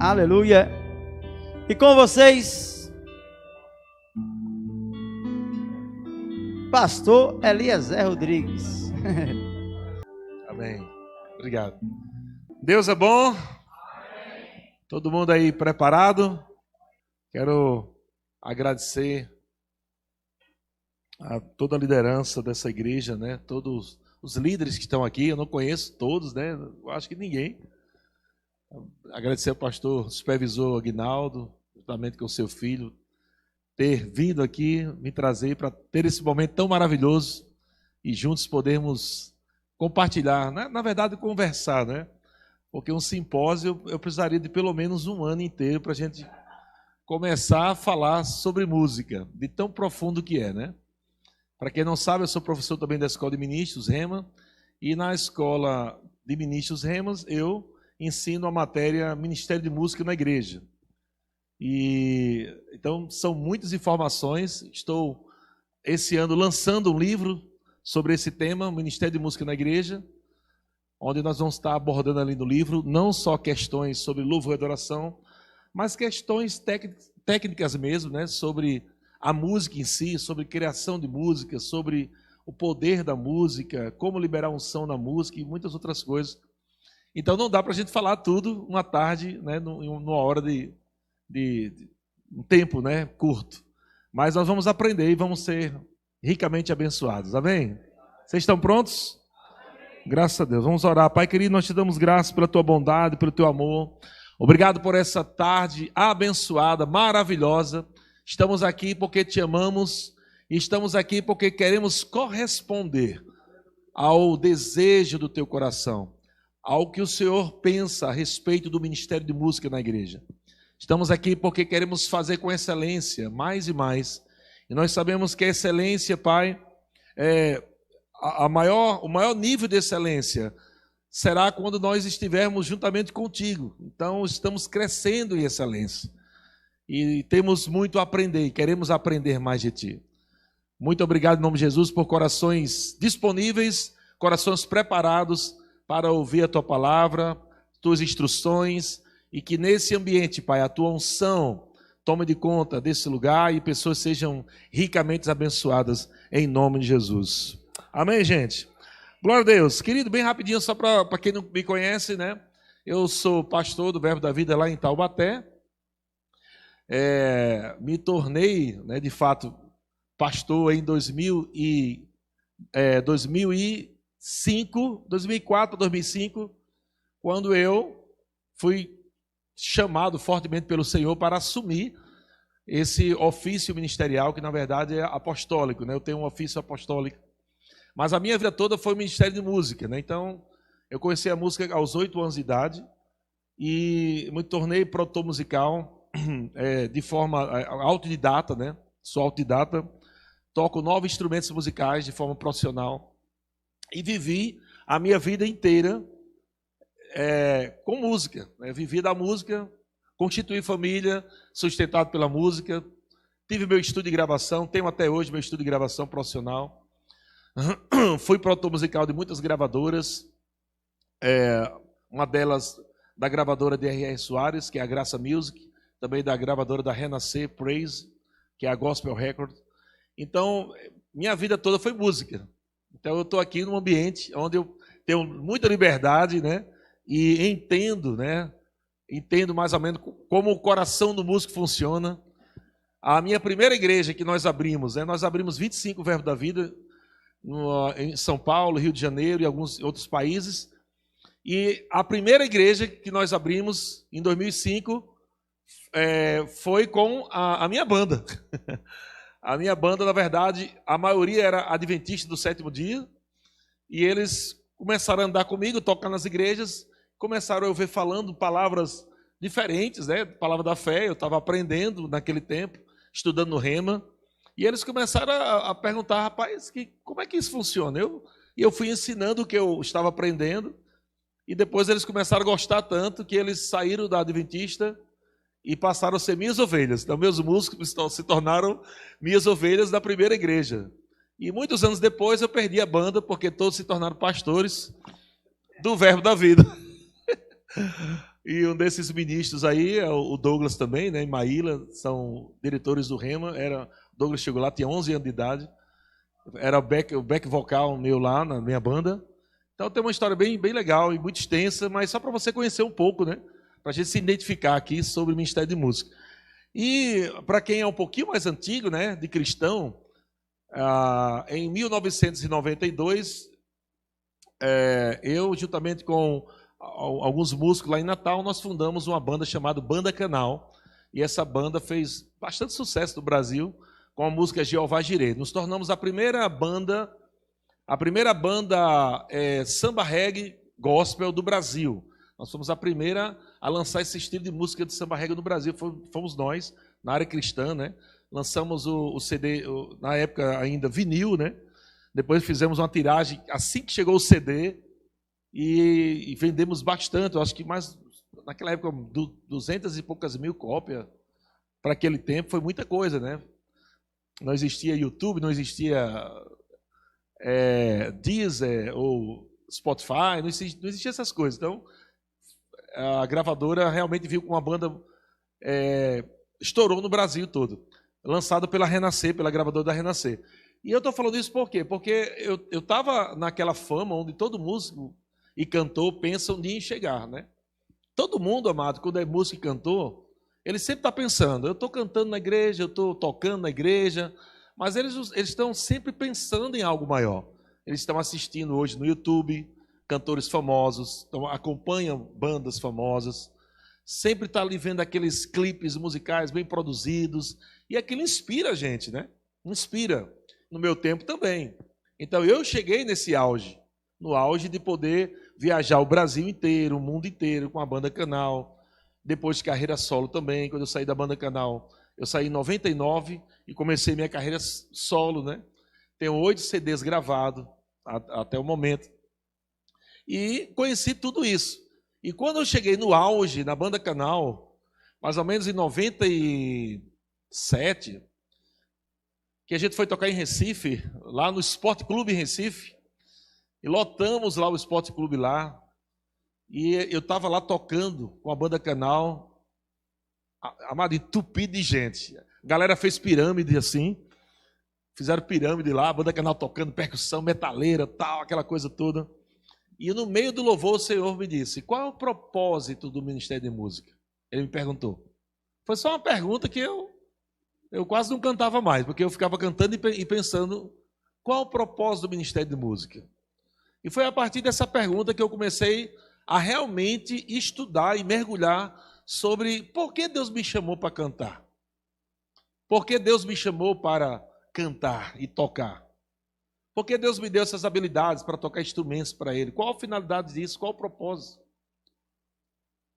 Aleluia. E com vocês, Pastor Eliezer Rodrigues. Amém. Obrigado. Deus é bom. Todo mundo aí preparado? Quero agradecer a toda a liderança dessa igreja, né? Todos os líderes que estão aqui, eu não conheço todos, né? Eu acho que ninguém. Agradecer ao pastor supervisor Aguinaldo, juntamente com o seu filho, ter vindo aqui, me trazer para ter esse momento tão maravilhoso e juntos podermos compartilhar, né? Na verdade conversar, né? Porque um simpósio eu precisaria de pelo menos um ano inteiro para a gente começar a falar sobre música, de tão profundo que é, né? Para quem não sabe, eu sou professor também da Escola de Ministros Rema, e na Escola de Ministros Remas eu ensino a matéria Ministério de Música na Igreja. E então são muitas informações. Estou esse ano lançando um livro sobre esse tema, Ministério de Música na Igreja, onde nós vamos estar abordando ali no livro não só questões sobre louvor e adoração, mas questões técnicas mesmo, né, sobre a música em si, sobre criação de música, sobre o poder da música, como liberar unção na música e muitas outras coisas. Então não dá para a gente falar tudo uma tarde, né, numa hora de um tempo, né, curto. Mas nós vamos aprender e vamos ser ricamente abençoados. Amém? Vocês estão prontos? Graças a Deus. Vamos orar. Pai querido, nós te damos graças pela tua bondade, pelo teu amor. Obrigado por essa tarde abençoada, maravilhosa. Estamos aqui porque te amamos e estamos aqui porque queremos corresponder ao desejo do teu coração, ao que o Senhor pensa a respeito do Ministério de Música na igreja. Estamos aqui porque queremos fazer com excelência, mais e mais. E nós sabemos que a excelência, Pai, o maior nível de excelência será quando nós estivermos juntamente contigo. Então, estamos crescendo em excelência. E temos muito a aprender, e queremos aprender mais de Ti. Muito obrigado em nome de Jesus por corações disponíveis, corações preparados para ouvir a Tua palavra, Tuas instruções, e que nesse ambiente, Pai, a Tua unção tome de conta desse lugar e pessoas sejam ricamente abençoadas em nome de Jesus. Amém, gente? Glória a Deus. Querido, bem rapidinho, só para quem não me conhece, né? Eu sou pastor do Verbo da Vida lá em Taubaté. Me tornei, né, de fato, pastor em 2004, 2005, quando eu fui chamado fortemente pelo Senhor para assumir esse ofício ministerial, que na verdade é apostólico, né? Eu tenho um ofício apostólico, mas a minha vida toda foi o Ministério de Música, né? Então, eu conheci a música aos 8 anos de idade e me tornei produtor musical de forma autodidata, né? Sou autodidata, toco 9 instrumentos musicais de forma profissional e vivi a minha vida inteira com música, né? Vivi da música, constituí família, sustentado pela música, tive meu estúdio de gravação, tenho até hoje meu estúdio de gravação profissional, fui produtor musical de muitas gravadoras, uma delas da gravadora de R.R. Soares, que é a Graça Music, também da gravadora da Renascer Praise, que é a Gospel Record. Então, minha vida toda foi música. Então, eu estou aqui num ambiente onde eu tenho muita liberdade, né? E entendo, né? Entendo mais ou menos como o coração do músico funciona. A minha primeira igreja que nós abrimos, né? Nós abrimos 25 Verbo da Vida em São Paulo, Rio de Janeiro e alguns outros países. E a primeira igreja que nós abrimos em 2005 foi com a minha banda. A minha banda, na verdade, a maioria era adventista do sétimo dia, e eles começaram a andar comigo, tocar nas igrejas, começaram a ouvir falando palavras diferentes, né? Palavra da fé, eu estava aprendendo naquele tempo, estudando no Rema, e eles começaram a perguntar, rapaz, como é que isso funciona? E eu fui ensinando o que eu estava aprendendo, e depois eles começaram a gostar tanto que eles saíram da adventista e passaram a ser minhas ovelhas. Então, meus músicos se tornaram minhas ovelhas da primeira igreja. E muitos anos depois eu perdi a banda, porque todos se tornaram pastores do Verbo da Vida. E um desses ministros aí é o Douglas também, né? E Maíla, são diretores do Rema. Douglas chegou lá, tinha 11 anos de idade. Era o back vocal meu lá na minha banda. Então tem uma história bem legal e muito extensa, mas só para você conhecer um pouco, né? Para a gente se identificar aqui sobre o Ministério de Música. E para quem é um pouquinho mais antigo, né, de cristão, em 1992, eu, juntamente com alguns músicos lá em Natal, nós fundamos uma banda chamada Banda Canal. E essa banda fez bastante sucesso no Brasil com a música Jeová Jireh. Nos tornamos a primeira banda samba reggae gospel do Brasil. Nós fomos a primeira a lançar esse estilo de música de samba reggae no Brasil. Fomos nós, na área cristã, né? Lançamos o CD, na época ainda vinil, né? Depois fizemos uma tiragem assim que chegou o CD e vendemos bastante. Eu acho que mais, naquela época, 200 e poucas mil cópias. Para aquele tempo foi muita coisa, né? Não existia YouTube, não existia Deezer ou Spotify, não existia essas coisas. Então, a gravadora realmente viu que uma banda estourou no Brasil todo, lançada pela Renascer, pela gravadora da Renascer. E eu estou falando isso por quê? Porque eu estava naquela fama onde todo músico e cantor pensa um dia em chegar, né? Todo mundo, amado, quando é músico e cantor, ele sempre está pensando, eu estou cantando na igreja, eu estou tocando na igreja, mas eles estão sempre pensando em algo maior. Eles estão assistindo hoje no YouTube cantores famosos, acompanham bandas famosas, sempre está ali vendo aqueles clipes musicais bem produzidos, e aquilo inspira a gente, né? Inspira. No meu tempo também. Então eu cheguei nesse auge, no auge de poder viajar o Brasil inteiro, o mundo inteiro com a Banda Canal, depois de carreira solo também. Quando eu saí da Banda Canal, eu saí em 99 e comecei minha carreira solo, né? Tenho 8 CDs gravados até o momento. E conheci tudo isso. E quando eu cheguei no auge, na Banda Canal, mais ou menos em 97, que a gente foi tocar em Recife, lá no Esporte Clube em Recife, e lotamos lá o Esporte Clube lá, e eu estava lá tocando com a Banda Canal, amado, entupido de gente. A galera fez pirâmide assim, fizeram pirâmide lá, a Banda Canal tocando percussão, metaleira, tal, aquela coisa toda. E no meio do louvor o Senhor me disse, qual é o propósito do Ministério de Música? Ele me perguntou. Foi só uma pergunta que eu quase não cantava mais, porque eu ficava cantando e pensando qual o propósito do Ministério de Música. E foi a partir dessa pergunta que eu comecei a realmente estudar e mergulhar sobre por que Deus me chamou para cantar. Por que Deus me chamou para cantar e tocar? Por que Deus me deu essas habilidades para tocar instrumentos para Ele? Qual a finalidade disso? Qual o propósito?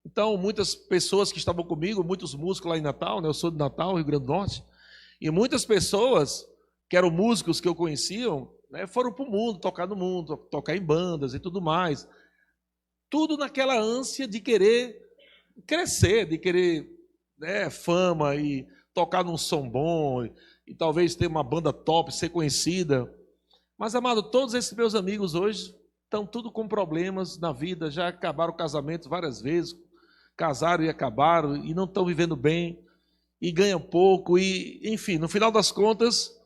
Então, muitas pessoas que estavam comigo, muitos músicos lá em Natal, né? Eu sou de Natal, Rio Grande do Norte, e muitas pessoas que eram músicos que eu conhecia, né, foram para o mundo, tocar no mundo, tocar em bandas e tudo mais. Tudo naquela ânsia de querer crescer, de querer, né, fama e tocar num som bom e talvez ter uma banda top, ser conhecida. Mas, amado, todos esses meus amigos hoje estão tudo com problemas na vida, já acabaram o casamento várias vezes, casaram e acabaram e não estão vivendo bem e ganham pouco e, enfim, no final das contas,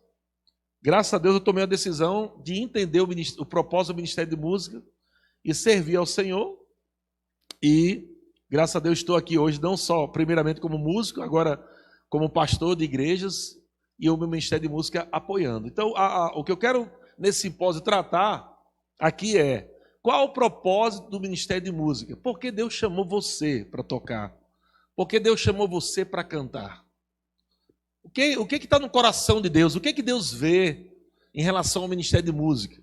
graças a Deus eu tomei a decisão de entender o propósito do Ministério de Música e servir ao Senhor. E graças a Deus estou aqui hoje não só primeiramente como músico, agora como pastor de igrejas e o meu Ministério de Música apoiando. Então, o que eu quero nesse simpósio tratar aqui é qual o propósito do Ministério de Música? Por que Deus chamou você para tocar? Por que Deus chamou você para cantar? O que está no coração de Deus? O que Deus vê em relação ao Ministério de Música?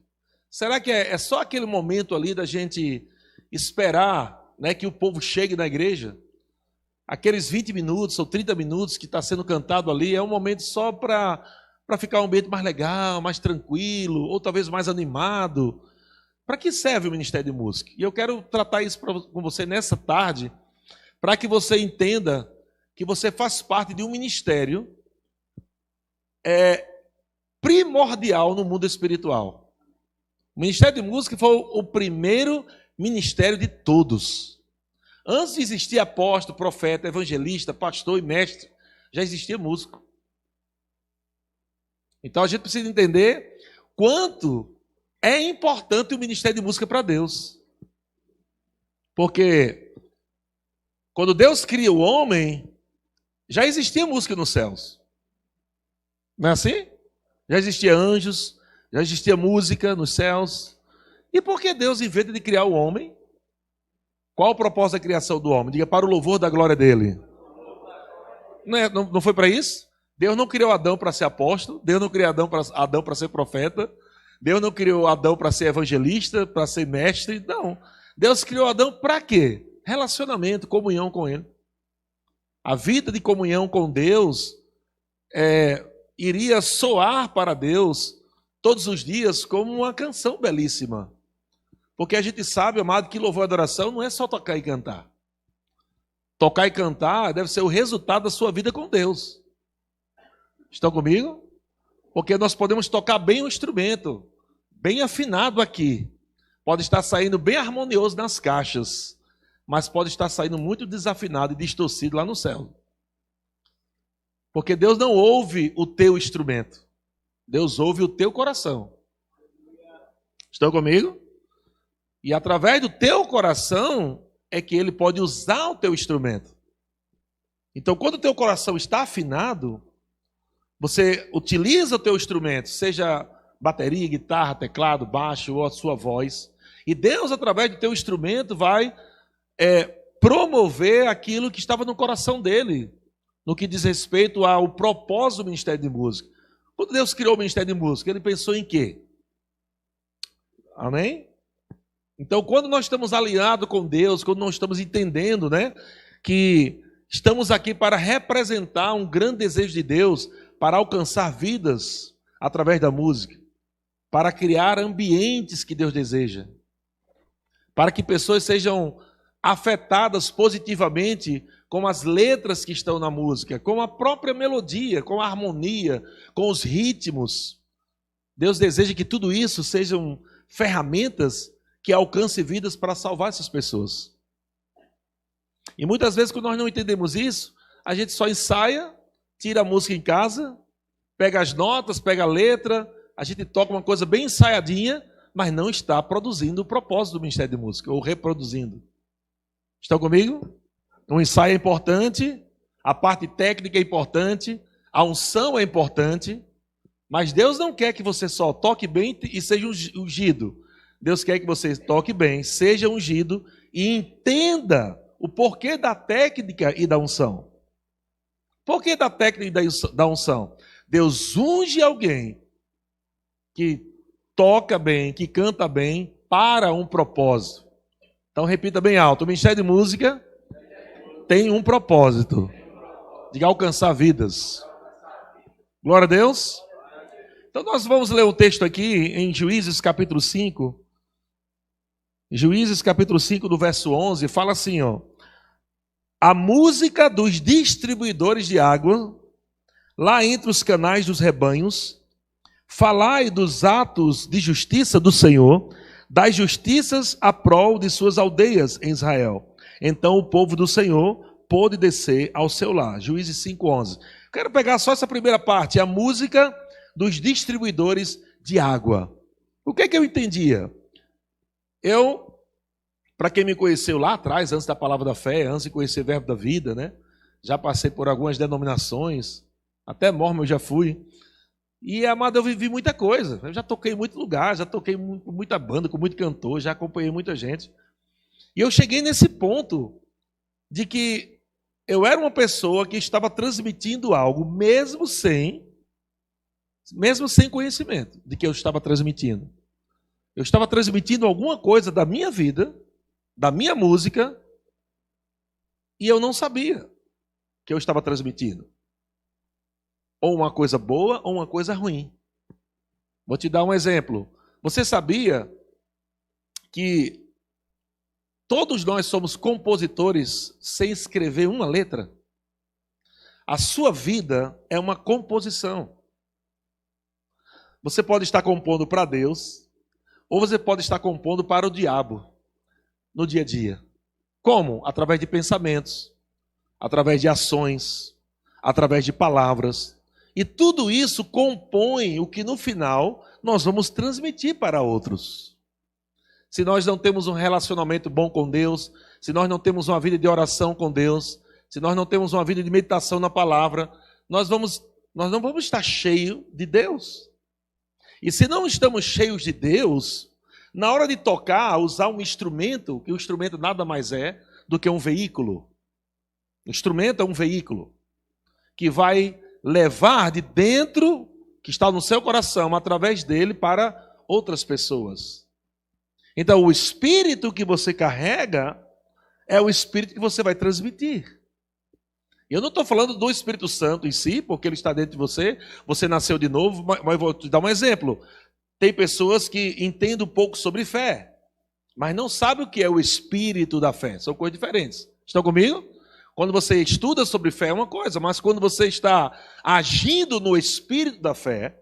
Será que é só aquele momento ali da gente esperar, né, que o povo chegue na igreja? Aqueles 20 minutos ou 30 minutos que está sendo cantado ali é um momento só para ficar um ambiente mais legal, mais tranquilo, ou talvez mais animado. Para que serve o Ministério de Música? E eu quero tratar isso com você nessa tarde, para que você entenda que você faz parte de um ministério primordial no mundo espiritual. O Ministério de Música foi o primeiro ministério de todos. Antes de existir apóstolo, profeta, evangelista, pastor e mestre, já existia músico. Então a gente precisa entender quanto é importante o ministério de música para Deus. Porque quando Deus cria o homem, já existia música nos céus. Não é assim? Já existia anjos, já existia música nos céus. E por que Deus, em vez de criar o homem, qual o propósito da criação do homem? Diga, para o louvor da glória dele. Não foi para isso? Deus não criou Adão para ser apóstolo, Deus não criou Adão para ser profeta, Deus não criou Adão para ser evangelista, para ser mestre, não. Deus criou Adão para quê? Relacionamento, comunhão com ele. A vida de comunhão com Deus iria soar para Deus todos os dias como uma canção belíssima. Porque a gente sabe, amado, que louvor e adoração não é só tocar e cantar. Tocar e cantar deve ser o resultado da sua vida com Deus. Estão comigo? Porque nós podemos tocar bem o instrumento, bem afinado aqui. Pode estar saindo bem harmonioso nas caixas, mas pode estar saindo muito desafinado e distorcido lá no céu. Porque Deus não ouve o teu instrumento. Deus ouve o teu coração. Estão comigo? E através do teu coração é que ele pode usar o teu instrumento. Então, quando o teu coração está afinado, você utiliza o teu instrumento, seja bateria, guitarra, teclado, baixo ou a sua voz. E Deus, através do teu instrumento, vai promover aquilo que estava no coração dele, no que diz respeito ao propósito do ministério de música. Quando Deus criou o ministério de música, ele pensou em quê? Amém? Então, quando nós estamos alinhados com Deus, quando nós estamos entendendo, né, que estamos aqui para representar um grande desejo de Deus, para alcançar vidas através da música, para criar ambientes que Deus deseja, para que pessoas sejam afetadas positivamente com as letras que estão na música, com a própria melodia, com a harmonia, com os ritmos. Deus deseja que tudo isso sejam ferramentas que alcancem vidas para salvar essas pessoas. E muitas vezes, quando nós não entendemos isso, a gente só ensaia, tira a música em casa, pega as notas, pega a letra, a gente toca uma coisa bem ensaiadinha, mas não está produzindo o propósito do ministério de música, ou reproduzindo. Estão comigo? Um ensaio é importante, a parte técnica é importante, a unção é importante, mas Deus não quer que você só toque bem e seja ungido. Deus quer que você toque bem, seja ungido e entenda o porquê da técnica e da unção. Por que da técnica e da unção? Deus unge alguém que toca bem, que canta bem, para um propósito. Então repita bem alto, o ministério de música tem um propósito, de alcançar vidas. Glória a Deus. Então nós vamos ler um texto aqui em Juízes capítulo 5. Juízes capítulo 5, do verso 11, fala assim, ó: a música dos distribuidores de água, lá entre os canais dos rebanhos, falai dos atos de justiça do Senhor, das justiças a prol de suas aldeias em Israel. Então o povo do Senhor pôde descer ao seu lar. Juízes 5:11. Quero pegar só essa primeira parte, a música dos distribuidores de água. O que é que eu entendia? Para quem me conheceu lá atrás, antes da palavra da fé, antes de conhecer o verbo da vida, né? Já passei por algumas denominações, até Mormon eu já fui. E, amado, eu vivi muita coisa. Eu já toquei em muito lugar, já toquei com muita banda, com muito cantor, já acompanhei muita gente. E eu cheguei nesse ponto de que eu era uma pessoa que estava transmitindo algo, mesmo sem conhecimento de que eu estava transmitindo. Eu estava transmitindo alguma coisa da minha vida, da minha música, e eu não sabia que eu estava transmitindo. Ou uma coisa boa ou uma coisa ruim. Vou te dar um exemplo. Você sabia que todos nós somos compositores sem escrever uma letra? A sua vida é uma composição. Você pode estar compondo para Deus, ou você pode estar compondo para o diabo, no dia a dia. Como? Através de pensamentos, através de ações, através de palavras. E tudo isso compõe o que no final nós vamos transmitir para outros. Se nós não temos um relacionamento bom com Deus, se nós não temos uma vida de oração com Deus, se nós não temos uma vida de meditação na palavra, nós não vamos estar cheios de Deus. E se não estamos cheios de Deus, na hora de tocar, usar um instrumento, que o instrumento nada mais é do que um veículo. O instrumento é um veículo que vai levar de dentro, que está no seu coração, através dele, para outras pessoas. Então, o espírito que você carrega é o espírito que você vai transmitir. Eu não estou falando do Espírito Santo em si, porque ele está dentro de você, você nasceu de novo, mas vou te dar um exemplo. Tem pessoas que entendem um pouco sobre fé, mas não sabem o que é o espírito da fé. São coisas diferentes. Estão comigo? Quando você estuda sobre fé é uma coisa, mas quando você está agindo no espírito da fé,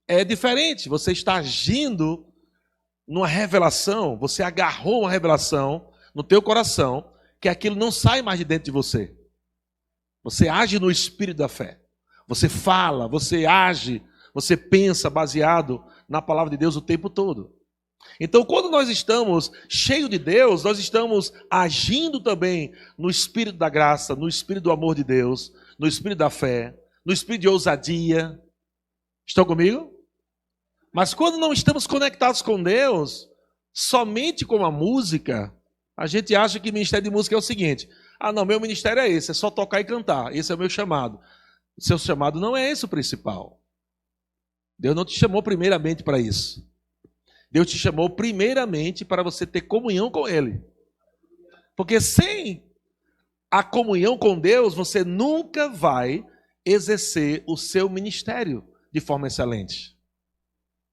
é diferente. Você está agindo numa revelação, você agarrou uma revelação no teu coração, que aquilo não sai mais de dentro de você. Você age no espírito da fé. Você fala, você age, você pensa baseado na palavra de Deus o tempo todo. Então, quando nós estamos cheios de Deus, nós estamos agindo também no espírito da graça, no espírito do amor de Deus, no espírito da fé, no espírito de ousadia. Estão comigo? Mas quando não estamos conectados com Deus, somente com a música, a gente acha que o ministério de música é o seguinte: ah, não, meu ministério é esse, é só tocar e cantar, esse é o meu chamado. O seu chamado não é esse o principal. Deus não te chamou primeiramente para isso. Deus te chamou primeiramente para você ter comunhão com Ele. Porque sem a comunhão com Deus, você nunca vai exercer o seu ministério de forma excelente.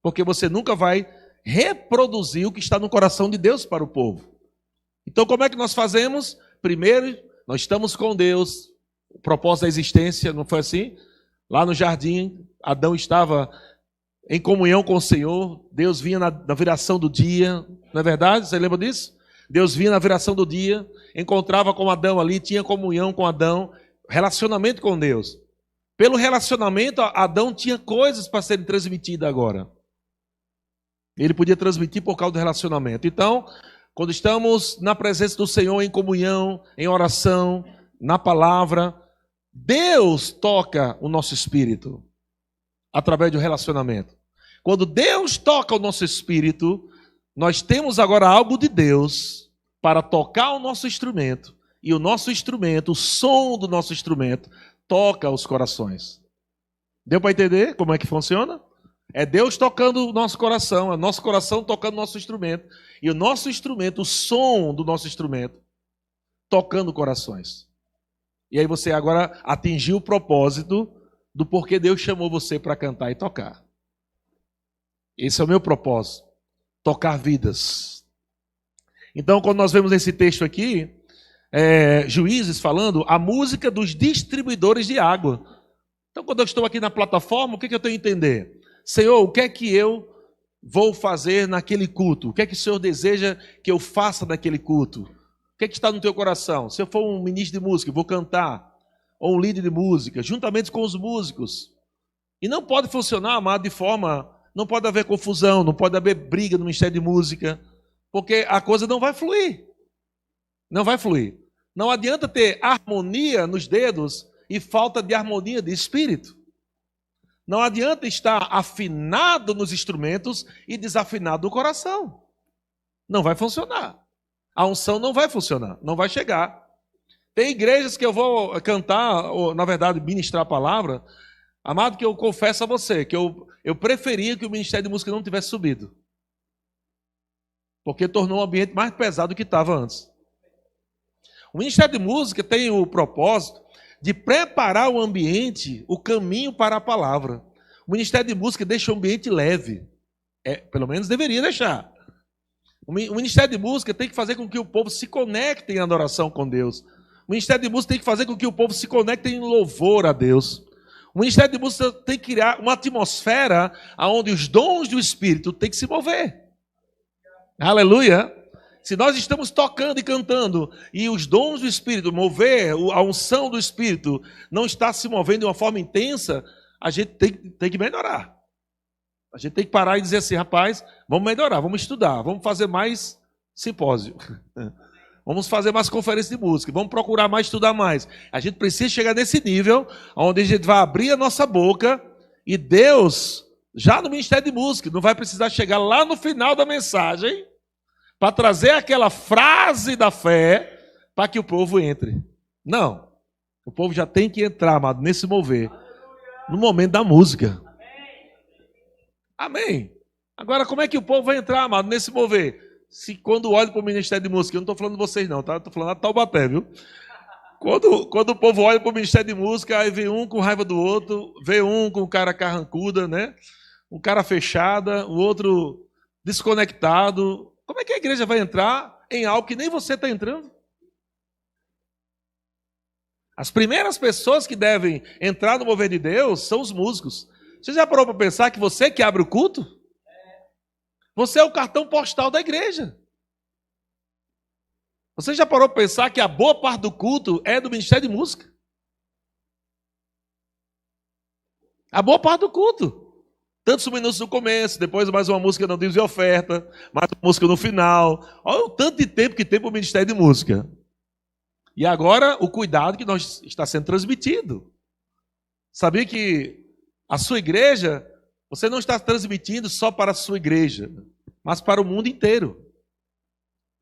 Porque você nunca vai reproduzir o que está no coração de Deus para o povo. Então, como é que nós fazemos? Primeiro, nós estamos com Deus. O propósito da existência, não foi assim? Lá no jardim, Adão estava em comunhão com o Senhor. Deus vinha na viração do dia. Não é verdade? Você lembra disso? Deus vinha na viração do dia, encontrava com Adão ali, tinha comunhão com Adão, relacionamento com Deus. Pelo relacionamento, Adão tinha coisas para serem transmitidas agora. Ele podia transmitir por causa do relacionamento. Então, quando estamos na presença do Senhor, em comunhão, em oração, na palavra, Deus toca o nosso espírito através do relacionamento. Quando Deus toca o nosso espírito, nós temos agora algo de Deus para tocar o nosso instrumento. E o nosso instrumento, o som do nosso instrumento, toca os corações. Deu para entender como é que funciona? É Deus tocando o nosso coração, é o nosso coração tocando o nosso instrumento. E o nosso instrumento, o som do nosso instrumento, tocando corações. E aí você agora atingiu o propósito do porquê Deus chamou você para cantar e tocar. Esse é o meu propósito, tocar vidas. Então, quando nós vemos esse texto aqui, Juízes falando, a música dos distribuidores de água. Então, quando eu estou aqui na plataforma, o que eu tenho que entender? Senhor, o que é que eu vou fazer naquele culto? O que é que o Senhor deseja que eu faça naquele culto? O que é que está no teu coração? Se eu for um ministro de música, vou cantar, ou um líder de música, juntamente com os músicos. E não pode funcionar, amado, de forma... Não pode haver confusão, não pode haver briga no ministério de música, porque a coisa não vai fluir. Não vai fluir. Não adianta ter harmonia nos dedos e falta de harmonia de espírito. Não adianta estar afinado nos instrumentos e desafinado no coração. Não vai funcionar. A unção não vai funcionar, não vai chegar. Tem igrejas que eu vou cantar, ou na verdade ministrar a palavra, amado, que eu confesso a você, que eu preferia que o ministério de música não tivesse subido. Porque tornou o ambiente mais pesado do que estava antes. O ministério de música tem o propósito de preparar o ambiente, o caminho para a palavra. O ministério de música deixa o ambiente leve. Pelo menos deveria deixar. O ministério de música tem que fazer com que o povo se conecte em adoração com Deus. O ministério de música tem que fazer com que o povo se conecte em louvor a Deus. O ministério de música tem que criar uma atmosfera onde os dons do Espírito têm que se mover. Aleluia! Se nós estamos tocando e cantando e os dons do Espírito, mover, a unção do Espírito não está se movendo de uma forma intensa, a gente tem que melhorar. A gente tem que parar e dizer assim, rapaz, vamos melhorar, vamos estudar, vamos fazer mais simpósio. Vamos fazer mais conferências de música, vamos procurar mais, estudar mais. A gente precisa chegar nesse nível, onde a gente vai abrir a nossa boca e Deus, já no ministério de música, não vai precisar chegar lá no final da mensagem para trazer aquela frase da fé para que o povo entre. Não. O povo já tem que entrar, amado, nesse mover, no momento da música. Amém. Agora, como é que o povo vai entrar, amado, nesse mover? Se quando olho para o Ministério de Música, eu não estou falando de vocês não, tá? Estou falando de Taubaté, viu? Quando o povo olha para o Ministério de Música, aí vê um com raiva do outro, vê um com cara carrancuda, né? Um cara fechada, o outro desconectado. Como é que a igreja vai entrar em algo que nem você está entrando? As primeiras pessoas que devem entrar no mover de Deus são os músicos. Você já parou para pensar que você que abre o culto? Você é o cartão postal da igreja. Você já parou para pensar que a boa parte do culto é do Ministério de Música? A boa parte do culto. Tantos minutos no começo, depois mais uma música não diz oferta, mais uma música no final. Olha o tanto de tempo que tem para o Ministério de Música. E agora o cuidado que nós está sendo transmitido. Sabia que a sua igreja, você não está transmitindo só para a sua igreja, mas para o mundo inteiro.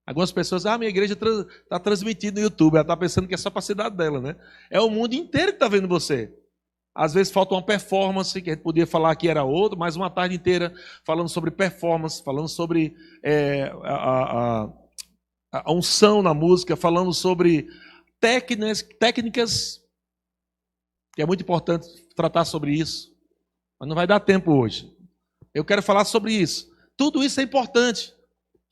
Algumas pessoas, minha igreja está transmitindo no YouTube, ela está pensando que é só para a cidade dela, né? É o mundo inteiro que está vendo você. Às vezes falta uma performance, que a gente podia falar que era outra, mas uma tarde inteira falando sobre performance, falando sobre a unção na música, falando sobre técnicas, que é muito importante tratar sobre isso. Mas não vai dar tempo hoje. Eu quero falar sobre isso. Tudo isso é importante.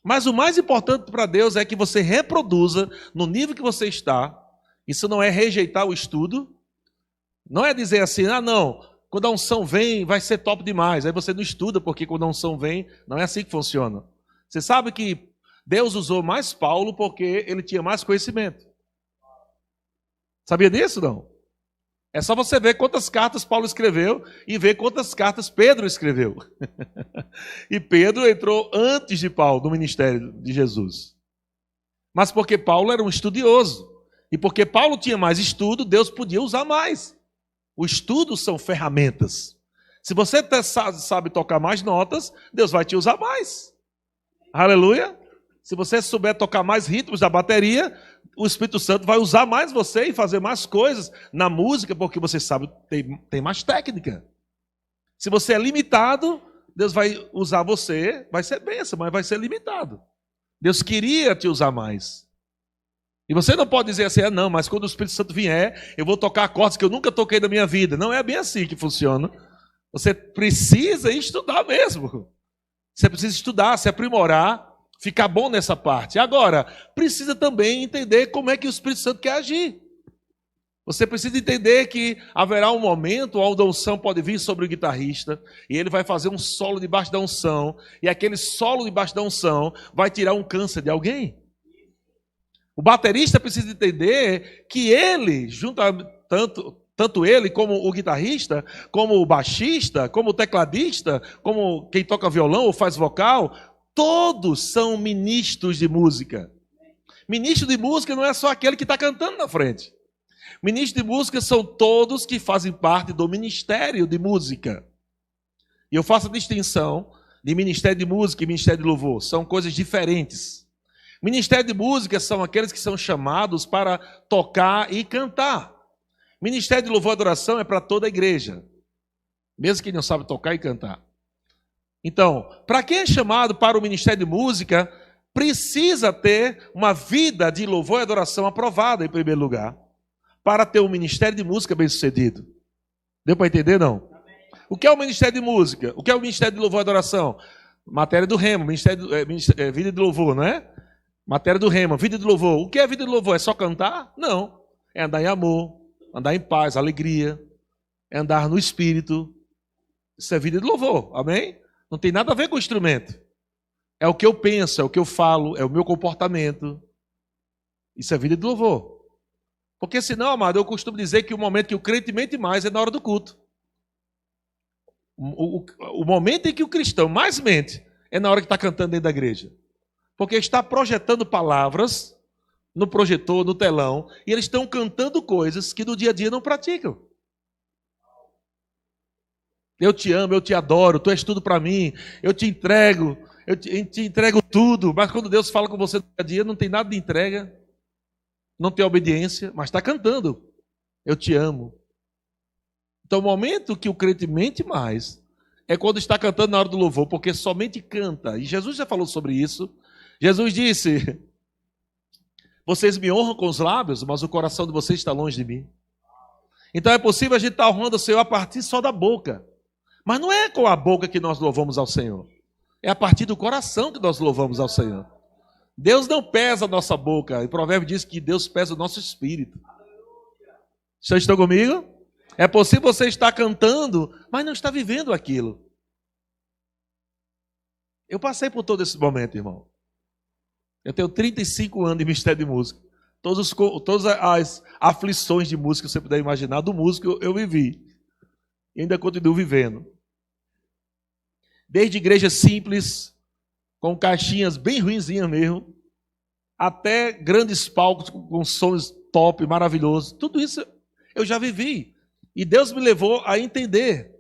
Mas o mais importante para Deus é que você reproduza no nível que você está. Isso não é rejeitar o estudo. Não é dizer assim, não, quando a unção vem vai ser top demais. Aí você não estuda porque quando a unção vem, não é assim que funciona. Você sabe que Deus usou mais Paulo porque ele tinha mais conhecimento. Sabia disso, não? É só você ver quantas cartas Paulo escreveu e ver quantas cartas Pedro escreveu. E Pedro entrou antes de Paulo no ministério de Jesus. Mas porque Paulo era um estudioso. E porque Paulo tinha mais estudo, Deus podia usar mais. O estudo são ferramentas. Se você sabe tocar mais notas, Deus vai te usar mais. Aleluia. Se você souber tocar mais ritmos da bateria, o Espírito Santo vai usar mais você e fazer mais coisas na música, porque você sabe, tem mais técnica. Se você é limitado, Deus vai usar você, vai ser bênção, mas vai ser limitado. Deus queria te usar mais. E você não pode dizer assim, não, mas quando o Espírito Santo vier, eu vou tocar acordes que eu nunca toquei na minha vida. Não é bem assim que funciona. Você precisa estudar mesmo. Você precisa estudar, se aprimorar, ficar bom nessa parte. Agora, precisa também entender como é que o Espírito Santo quer agir. Você precisa entender que haverá um momento onde a unção pode vir sobre o guitarrista e ele vai fazer um solo debaixo da unção e aquele solo debaixo da unção vai tirar um câncer de alguém. O baterista precisa entender que ele, tanto ele como o guitarrista, como o baixista, como o tecladista, como quem toca violão ou faz vocal, todos são ministros de música. Ministro de música não é só aquele que está cantando na frente. Ministros de música são todos que fazem parte do ministério de música. E eu faço a distinção de ministério de música e ministério de louvor. São coisas diferentes. Ministério de música são aqueles que são chamados para tocar e cantar. Ministério de louvor e adoração é para toda a igreja. Mesmo quem não sabe tocar e cantar. Então, para quem é chamado para o ministério de música, precisa ter uma vida de louvor e adoração aprovada, em primeiro lugar, para ter um ministério de música bem-sucedido. Deu para entender, não? O que é o ministério de música? O que é o ministério de louvor e adoração? Matéria do remo, vida de louvor, não é? Matéria do remo, vida de louvor. O que é vida de louvor? É só cantar? Não. É andar em amor, andar em paz, alegria, é andar no espírito. Isso é vida de louvor, amém? Não tem nada a ver com o instrumento. É o que eu penso, é o que eu falo, é o meu comportamento. Isso é vida de louvor. Porque senão, amado, eu costumo dizer que o momento que o crente mente mais é na hora do culto. O momento em que o cristão mais mente é na hora que está cantando dentro da igreja. Porque está projetando palavras no projetor, no telão, e eles estão cantando coisas que no dia a dia não praticam. Eu te amo, eu te adoro, tu és tudo para mim, eu te entrego tudo. Mas quando Deus fala com você no dia a dia, não tem nada de entrega, não tem obediência, mas está cantando. Eu te amo. Então o momento que o crente mente mais é quando está cantando na hora do louvor, porque somente canta. E Jesus já falou sobre isso. Jesus disse: vocês me honram com os lábios, mas o coração de vocês está longe de mim. Então é possível a gente estar honrando o Senhor a partir só da boca. Mas não é com a boca que nós louvamos ao Senhor. É a partir do coração que nós louvamos ao Senhor. Deus não pesa a nossa boca. O provérbio diz que Deus pesa o nosso espírito. Vocês estão comigo? É possível você estar cantando, mas não está vivendo aquilo. Eu passei por todo esse momento, irmão. Eu tenho 35 anos de ministério de música. Todas as aflições de música que você puder imaginar, do músico eu vivi. E ainda continuo vivendo. Desde igrejas simples, com caixinhas bem ruinzinhas mesmo, até grandes palcos com sons top, maravilhosos. Tudo isso eu já vivi. E Deus me levou a entender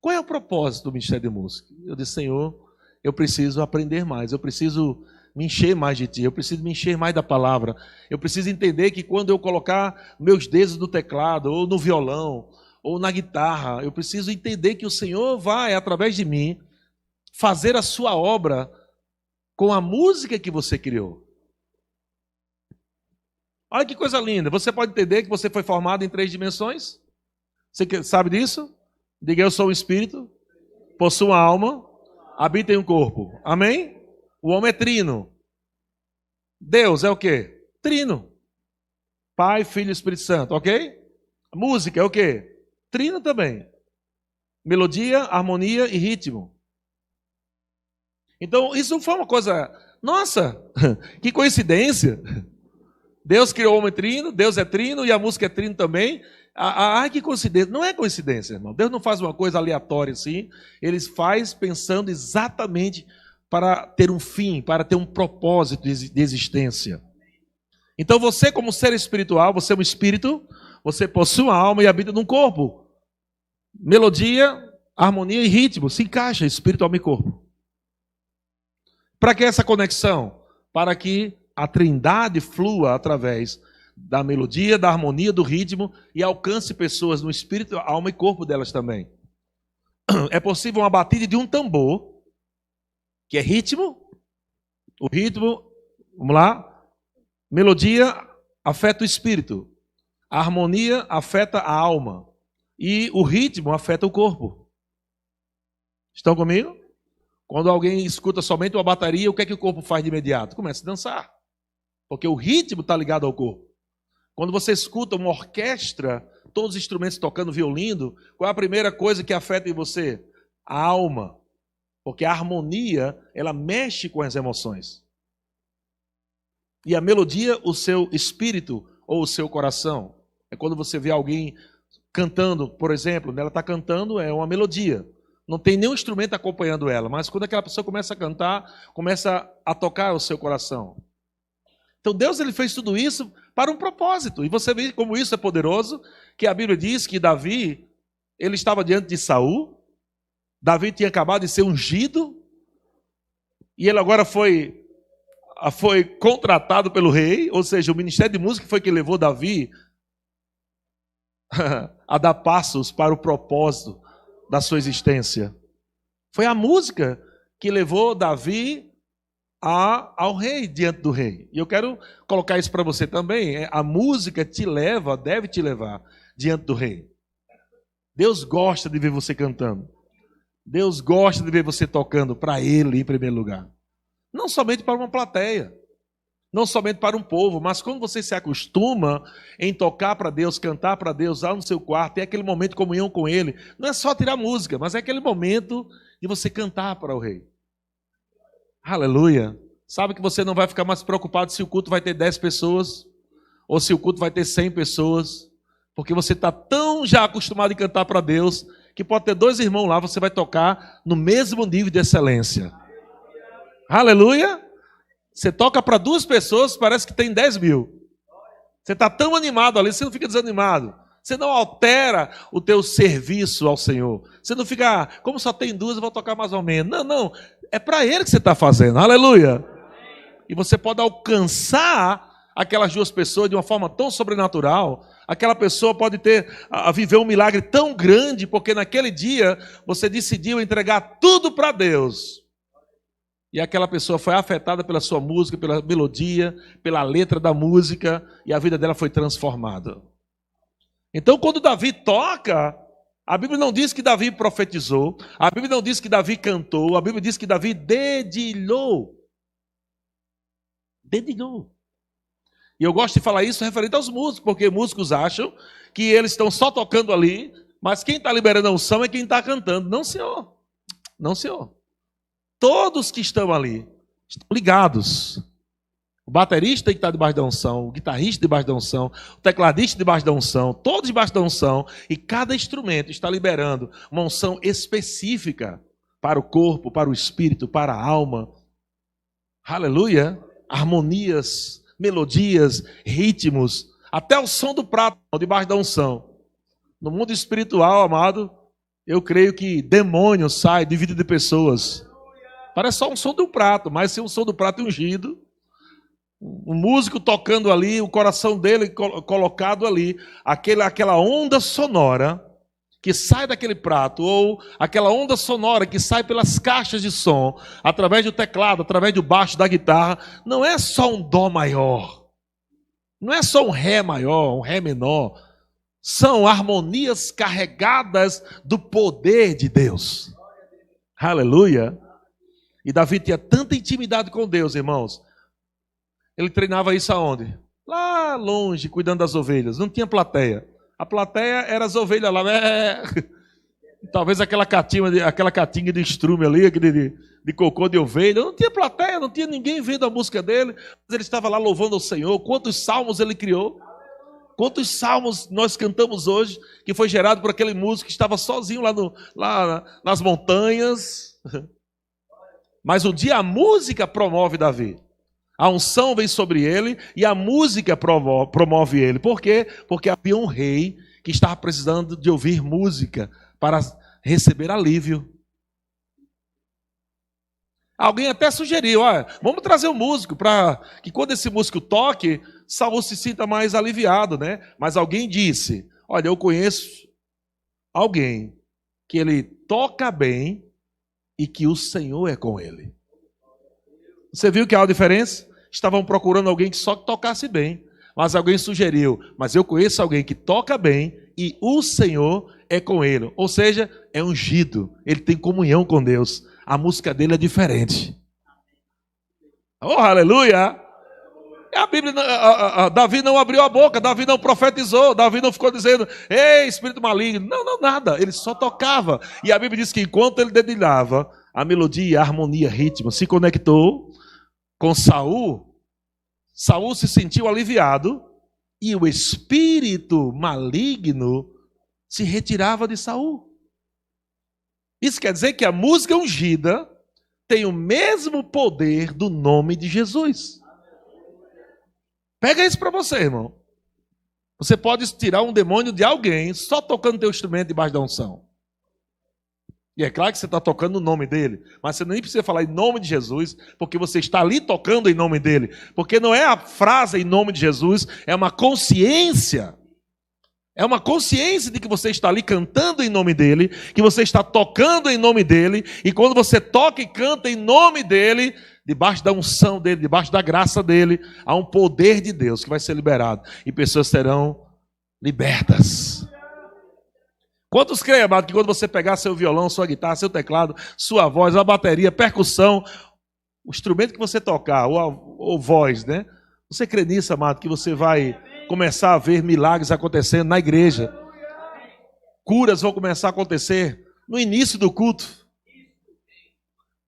qual é o propósito do ministério de música. Eu disse: Senhor, eu preciso aprender mais, eu preciso me encher mais de Ti, eu preciso me encher mais da palavra. Eu preciso entender que quando eu colocar meus dedos no teclado, ou no violão, ou na guitarra, eu preciso entender que o Senhor vai, através de mim, fazer a sua obra com a música que você criou. Olha que coisa linda. Você pode entender que você foi formado em 3 dimensões? Você sabe disso? Diga: eu sou um espírito, possuo uma alma, habito em um corpo. Amém? O homem é trino. Deus é o quê? Trino. Pai, Filho e Espírito Santo, ok? A música é o quê? Trino também. Melodia, harmonia e ritmo. Então, isso não foi uma coisa... Nossa, que coincidência. Deus criou o homem trino, Deus é trino e a música é trino também. Ai, que coincidência. Não é coincidência, irmão. Deus não faz uma coisa aleatória assim. Ele faz pensando exatamente para ter um fim, para ter um propósito de existência. Então você, como ser espiritual, você é um espírito, você possui uma alma e habita num corpo. Melodia, harmonia e ritmo se encaixa espírito, alma e corpo. Para que essa conexão? Para que a trindade flua através da melodia, da harmonia, do ritmo e alcance pessoas no espírito, alma e corpo delas também. É possível uma batida de um tambor, que é ritmo. O ritmo, vamos lá, melodia afeta o espírito, a harmonia afeta a alma e o ritmo afeta o corpo. Estão comigo? Quando alguém escuta somente uma bateria, o que é que o corpo faz de imediato? Começa a dançar, porque o ritmo está ligado ao corpo. Quando você escuta uma orquestra, todos os instrumentos tocando violino, qual é a primeira coisa que afeta em você? A alma. Porque a harmonia, ela mexe com as emoções. E a melodia, o seu espírito ou o seu coração. É quando você vê alguém cantando, por exemplo, ela está cantando, é uma melodia. Não tem nenhum instrumento acompanhando ela, mas quando aquela pessoa começa a cantar, começa a tocar o seu coração. Então Deus, ele fez tudo isso para um propósito. E você vê como isso é poderoso, que a Bíblia diz que Davi, ele estava diante de Saul. Davi tinha acabado de ser ungido e ele agora foi contratado pelo rei, ou seja, o ministério de música foi que levou Davi a dar passos para o propósito da sua existência. Foi a música que levou Davi ao rei, diante do rei. E eu quero colocar isso para você também. A música te leva, deve te levar diante do rei. Deus gosta de ver você cantando. Deus gosta de ver você tocando para Ele em primeiro lugar. Não somente para uma plateia, não somente para um povo, mas quando você se acostuma em tocar para Deus, cantar para Deus lá no seu quarto, é aquele momento de comunhão com Ele. Não é só tirar música, mas é aquele momento de você cantar para o Rei. Aleluia. Sabe que você não vai ficar mais preocupado se o culto vai ter 10 pessoas ou se o culto vai ter 100 pessoas, porque você está tão já acostumado a cantar para Deus que pode ter 2 irmãos lá, você vai tocar no mesmo nível de excelência. Aleluia. Você toca para 2 pessoas, parece que tem 10 mil. Você está tão animado ali, você não fica desanimado. Você não altera o teu serviço ao Senhor. Você não fica, como só tem 2, eu vou tocar mais ou menos. Não, não. É para Ele que você está fazendo. Aleluia. E você pode alcançar aquelas 2 pessoas de uma forma tão sobrenatural. Aquela pessoa pode ter a viver um milagre tão grande, porque naquele dia você decidiu entregar tudo para Deus. E aquela pessoa foi afetada pela sua música, pela melodia, pela letra da música, e a vida dela foi transformada. Então, quando Davi toca, a Bíblia não diz que Davi profetizou, a Bíblia não diz que Davi cantou, a Bíblia diz que Davi dedilhou. Dedilhou. E eu gosto de falar isso referente aos músicos, porque músicos acham que eles estão só tocando ali, mas quem está liberando a unção é quem está cantando. Não, senhor. Não, senhor. Todos que estão ali estão ligados. O baterista tem que estar debaixo da unção, o guitarrista debaixo da unção, o tecladista debaixo da unção, todos debaixo da unção, e cada instrumento está liberando uma unção específica para o corpo, para o espírito, para a alma. Aleluia! Harmonias, melodias, ritmos, até o som do prato debaixo da unção. No mundo espiritual, amado, eu creio que demônio sai de vida de pessoas. Parece só um som do prato, mas se um som do prato ungido, um músico tocando ali, o coração dele colocado ali, aquela onda sonora que sai daquele prato, ou aquela onda sonora que sai pelas caixas de som, através do teclado, através do baixo, da guitarra, não é só um dó maior, não é só um ré maior, um ré menor, são harmonias carregadas do poder de Deus. Aleluia! E Davi tinha tanta intimidade com Deus, irmãos. Ele treinava isso aonde? Lá longe, cuidando das ovelhas. Não tinha plateia. A plateia era as ovelhas lá. Talvez aquela catinga de estrume ali, de cocô de ovelha. Não tinha plateia, não tinha ninguém vendo a música dele. Mas ele estava lá louvando ao Senhor. Quantos salmos ele criou? Quantos salmos nós cantamos hoje, que foi gerado por aquele músico que estava sozinho lá nas montanhas. Mas um dia a música promove Davi. A unção vem sobre ele e a música promove ele. Por quê? Porque havia um rei que estava precisando de ouvir música para receber alívio. Alguém até sugeriu, vamos trazer um músico para que quando esse músico toque, Saul se sinta mais aliviado, né? Mas alguém disse, olha, eu conheço alguém que ele toca bem e que o Senhor é com ele. Você viu que há uma diferença? Estavam procurando alguém que só tocasse bem. Mas alguém sugeriu, mas eu conheço alguém que toca bem e o Senhor é com ele. Ou seja, é ungido. Ele tem comunhão com Deus. A música dele é diferente. Oh, aleluia! A Bíblia, Davi não abriu a boca, Davi não profetizou, Davi não ficou dizendo, ei, espírito maligno. Não, nada. Ele só tocava. E a Bíblia diz que enquanto ele dedilhava, a melodia, a harmonia, ritmo se conectou com Saul. Saul se sentiu aliviado e o espírito maligno se retirava de Saul. Isso quer dizer que a música ungida tem o mesmo poder do nome de Jesus. Pega isso para você, irmão. Você pode tirar um demônio de alguém só tocando teu instrumento debaixo da unção. E é claro que você está tocando o nome dele, mas você nem precisa falar em nome de Jesus, porque você está ali tocando em nome dele. Porque não é a frase em nome de Jesus, é uma consciência. É uma consciência de que você está ali cantando em nome dele, que você está tocando em nome dele, e quando você toca e canta em nome dele, debaixo da unção dele, debaixo da graça dele, há um poder de Deus que vai ser liberado, e pessoas serão libertas. Quantos creem, amado, que quando você pegar seu violão, sua guitarra, seu teclado, sua voz, a bateria, percussão, o instrumento que você tocar, ou voz, né? Você crê nisso, amado, que você vai começar a ver milagres acontecendo na igreja. Curas vão começar a acontecer no início do culto.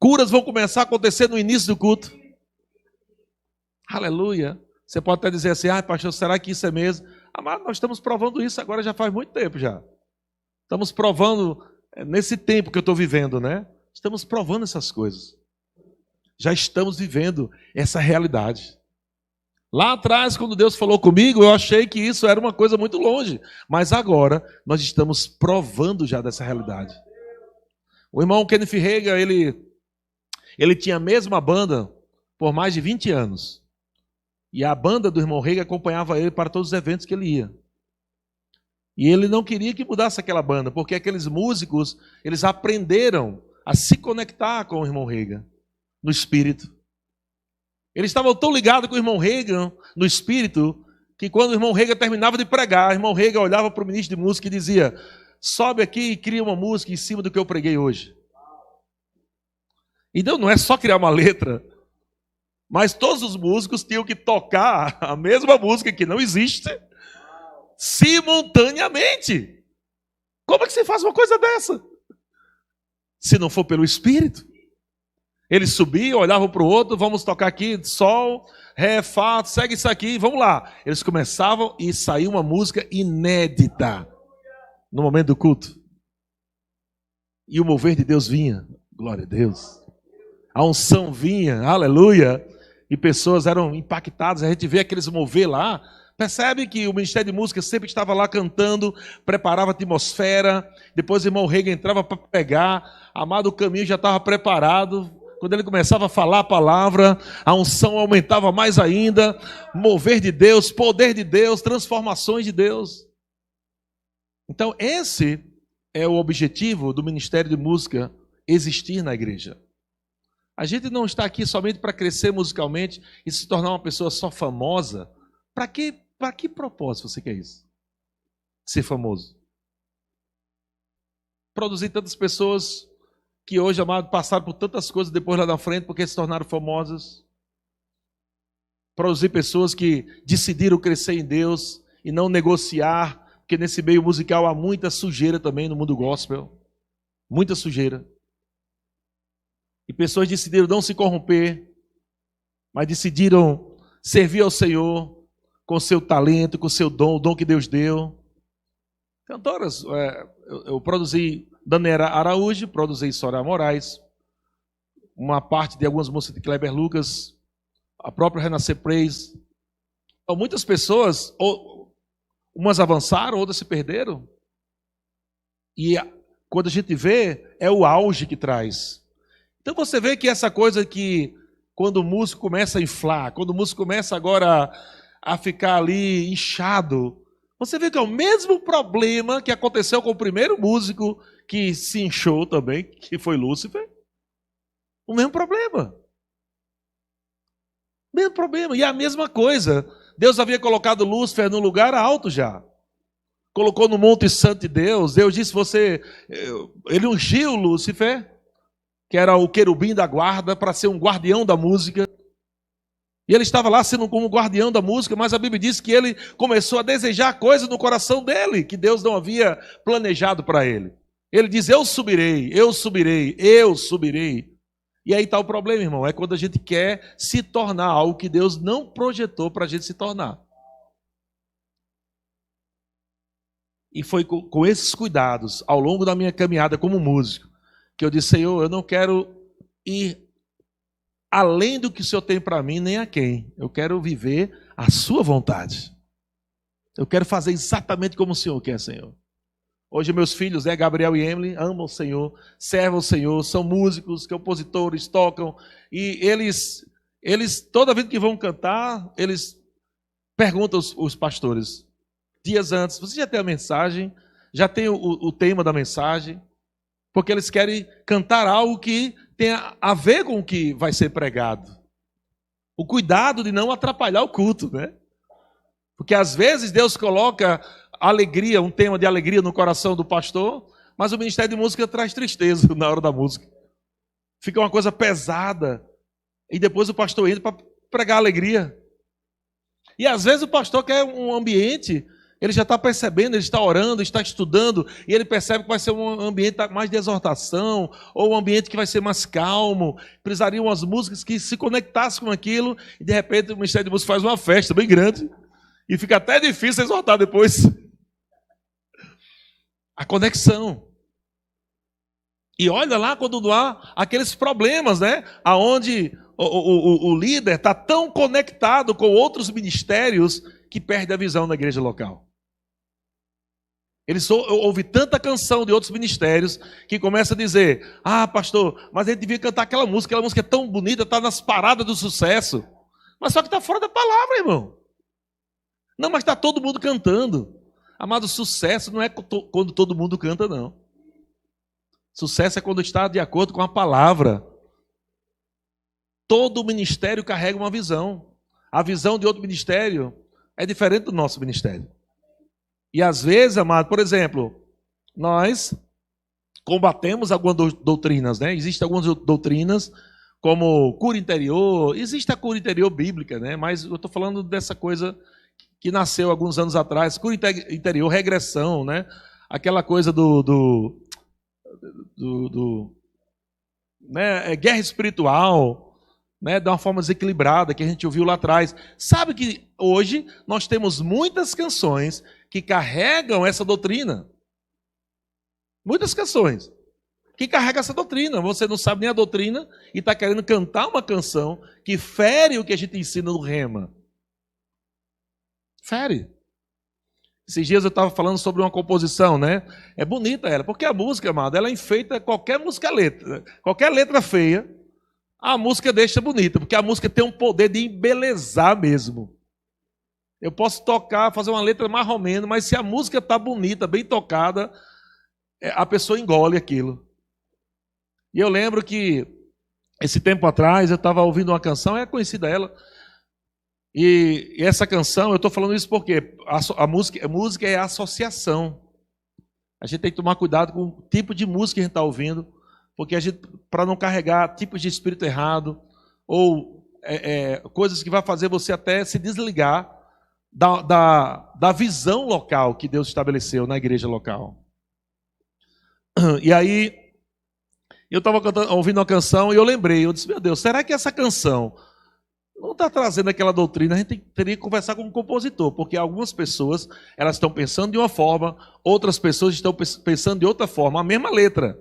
Curas vão começar a acontecer no início do culto. Aleluia. Você pode até dizer assim, pastor, será que isso é mesmo? Mas nós estamos provando isso agora já faz muito tempo já. Estamos provando, nesse tempo que eu estou vivendo, né? Estamos provando essas coisas. Já estamos vivendo essa realidade. Lá atrás, quando Deus falou comigo, eu achei que isso era uma coisa muito longe. Mas agora, nós estamos provando já dessa realidade. O irmão Kenneth Reagan, ele tinha a mesma banda por mais de 20 anos. E a banda do irmão Reagan acompanhava ele para todos os eventos que ele ia. E ele não queria que mudasse aquela banda, porque aqueles músicos, eles aprenderam a se conectar com o irmão Reagan no espírito. Eles estavam tão ligados com o irmão Reagan no espírito, que quando o irmão Reagan terminava de pregar, o irmão Reagan olhava para o ministro de música e dizia, sobe aqui e cria uma música em cima do que eu preguei hoje. Então não é só criar uma letra, mas todos os músicos tinham que tocar a mesma música que não existe, simultaneamente. Como é que você faz uma coisa dessa? Se não for pelo Espírito. Eles subiam, olhavam para o outro, vamos tocar aqui, sol, ré, fá, segue isso aqui, vamos lá. Eles começavam e saía uma música inédita no momento do culto. E o mover de Deus vinha, glória a Deus. A unção vinha, aleluia. E pessoas eram impactadas, a gente vê aqueles mover lá, percebe que o Ministério de Música sempre estava lá cantando, preparava a atmosfera, depois o irmão Reagan entrava para pregar, amado, o caminho já estava preparado, quando ele começava a falar a palavra, a unção aumentava mais ainda, mover de Deus, poder de Deus, transformações de Deus. Então esse é o objetivo do Ministério de Música existir na igreja. A gente não está aqui somente para crescer musicalmente e se tornar uma pessoa só famosa. Para que propósito você quer isso? Ser famoso. Produzir tantas pessoas que hoje, amado, passaram por tantas coisas depois lá na frente porque se tornaram famosas. Produzir pessoas que decidiram crescer em Deus e não negociar, porque nesse meio musical há muita sujeira também no mundo gospel. Muita sujeira. E pessoas decidiram não se corromper, mas decidiram servir ao Senhor com seu talento, com seu dom, o dom que Deus deu. Cantoras, eu produzi Daniela Araújo, produzi Soraya Moraes, uma parte de algumas músicas de Kleber Lucas, a própria Renascer Praise. Então, muitas pessoas, umas avançaram, outras se perderam. E quando a gente vê, é o auge que traz. Então você vê que essa coisa que quando o músico começa a inflar, quando o músico começa agora a ficar ali inchado, você vê que é o mesmo problema que aconteceu com o primeiro músico que se inchou também, que foi Lúcifer. O mesmo problema. Mesmo problema. E a mesma coisa. Deus havia colocado Lúcifer num lugar alto já. Colocou no Monte Santo de Deus. Deus disse, ele ungiu Lúcifer, que era o querubim da guarda, para ser um guardião da música. E ele estava lá sendo como guardião da música, mas a Bíblia diz que ele começou a desejar coisas no coração dele, que Deus não havia planejado para ele. Ele diz, eu subirei, eu subirei, eu subirei. E aí está o problema, irmão, é quando a gente quer se tornar algo que Deus não projetou para a gente se tornar. E foi com esses cuidados, ao longo da minha caminhada como músico, que eu disse, Senhor, eu não quero ir além do que o Senhor tem para mim, nem a quem. Eu quero viver a sua vontade. Eu quero fazer exatamente como o Senhor quer, Senhor. Hoje meus filhos, Gabriel e Emily, amam o Senhor, servam o Senhor, são músicos, compositores, tocam. E eles toda vez que vão cantar, eles perguntam os pastores, dias antes, você já tem a mensagem? Já tem o tema da mensagem? Porque eles querem cantar algo que tenha a ver com o que vai ser pregado. O cuidado de não atrapalhar o culto, né? Porque às vezes Deus coloca alegria, um tema de alegria no coração do pastor, mas o Ministério de Música traz tristeza na hora da música. Fica uma coisa pesada. E depois o pastor entra para pregar alegria. E às vezes o pastor quer um ambiente Ele já está percebendo, ele está orando, está estudando, e ele percebe que vai ser um ambiente mais de exortação, ou um ambiente que vai ser mais calmo. Precisariam umas músicas que se conectassem com aquilo, e de repente o Ministério de Música faz uma festa bem grande, e fica até difícil exortar depois. A conexão. E olha lá quando não há aqueles problemas, né? Onde o líder está tão conectado com outros ministérios que perde a visão da igreja local. Eles ouvem tanta canção de outros ministérios que começa a dizer: ah, pastor, mas ele devia cantar aquela música é tão bonita, está nas paradas do sucesso. Mas só que está fora da palavra, irmão. Não, mas está todo mundo cantando. Amado, sucesso não é quando todo mundo canta, não. Sucesso é quando está de acordo com a palavra. Todo ministério carrega uma visão. A visão de outro ministério é diferente do nosso ministério. E às vezes, amado, por exemplo, nós combatemos algumas doutrinas, né? Existem algumas doutrinas, como cura interior. Existe a cura interior bíblica, né? Mas eu estou falando dessa coisa que nasceu alguns anos atrás. Cura interior, regressão, né? Aquela coisa né? Guerra espiritual, né? De uma forma desequilibrada, que a gente ouviu lá atrás. Sabe que hoje nós temos muitas canções que carregam essa doutrina. Muitas canções que carregam essa doutrina. Você não sabe nem a doutrina e está querendo cantar uma canção que fere o que a gente ensina no rema. Fere. Esses dias eu estava falando sobre uma composição, né? É bonita ela, porque a música, amado, ela enfeita qualquer música letra. Qualquer letra feia, a música deixa bonita, porque a música tem um poder de embelezar mesmo. Eu posso tocar, fazer uma letra mais ou menos, mas se a música está bonita, bem tocada, a pessoa engole aquilo. E eu lembro que, esse tempo atrás, eu estava ouvindo uma canção, é conhecida ela, e essa canção, eu estou falando isso porque a música é associação. A gente tem que tomar cuidado com o tipo de música que a gente está ouvindo, porque a gente, para não carregar tipos de espírito errado, ou coisas que vai fazer você até se desligar da visão local que Deus estabeleceu na igreja local. E aí, eu estava ouvindo uma canção e eu lembrei, eu disse, meu Deus, será que essa canção não está trazendo aquela doutrina? A gente teria que conversar com o compositor, porque algumas pessoas, elas estão pensando de uma forma, outras pessoas estão pensando de outra forma, a mesma letra,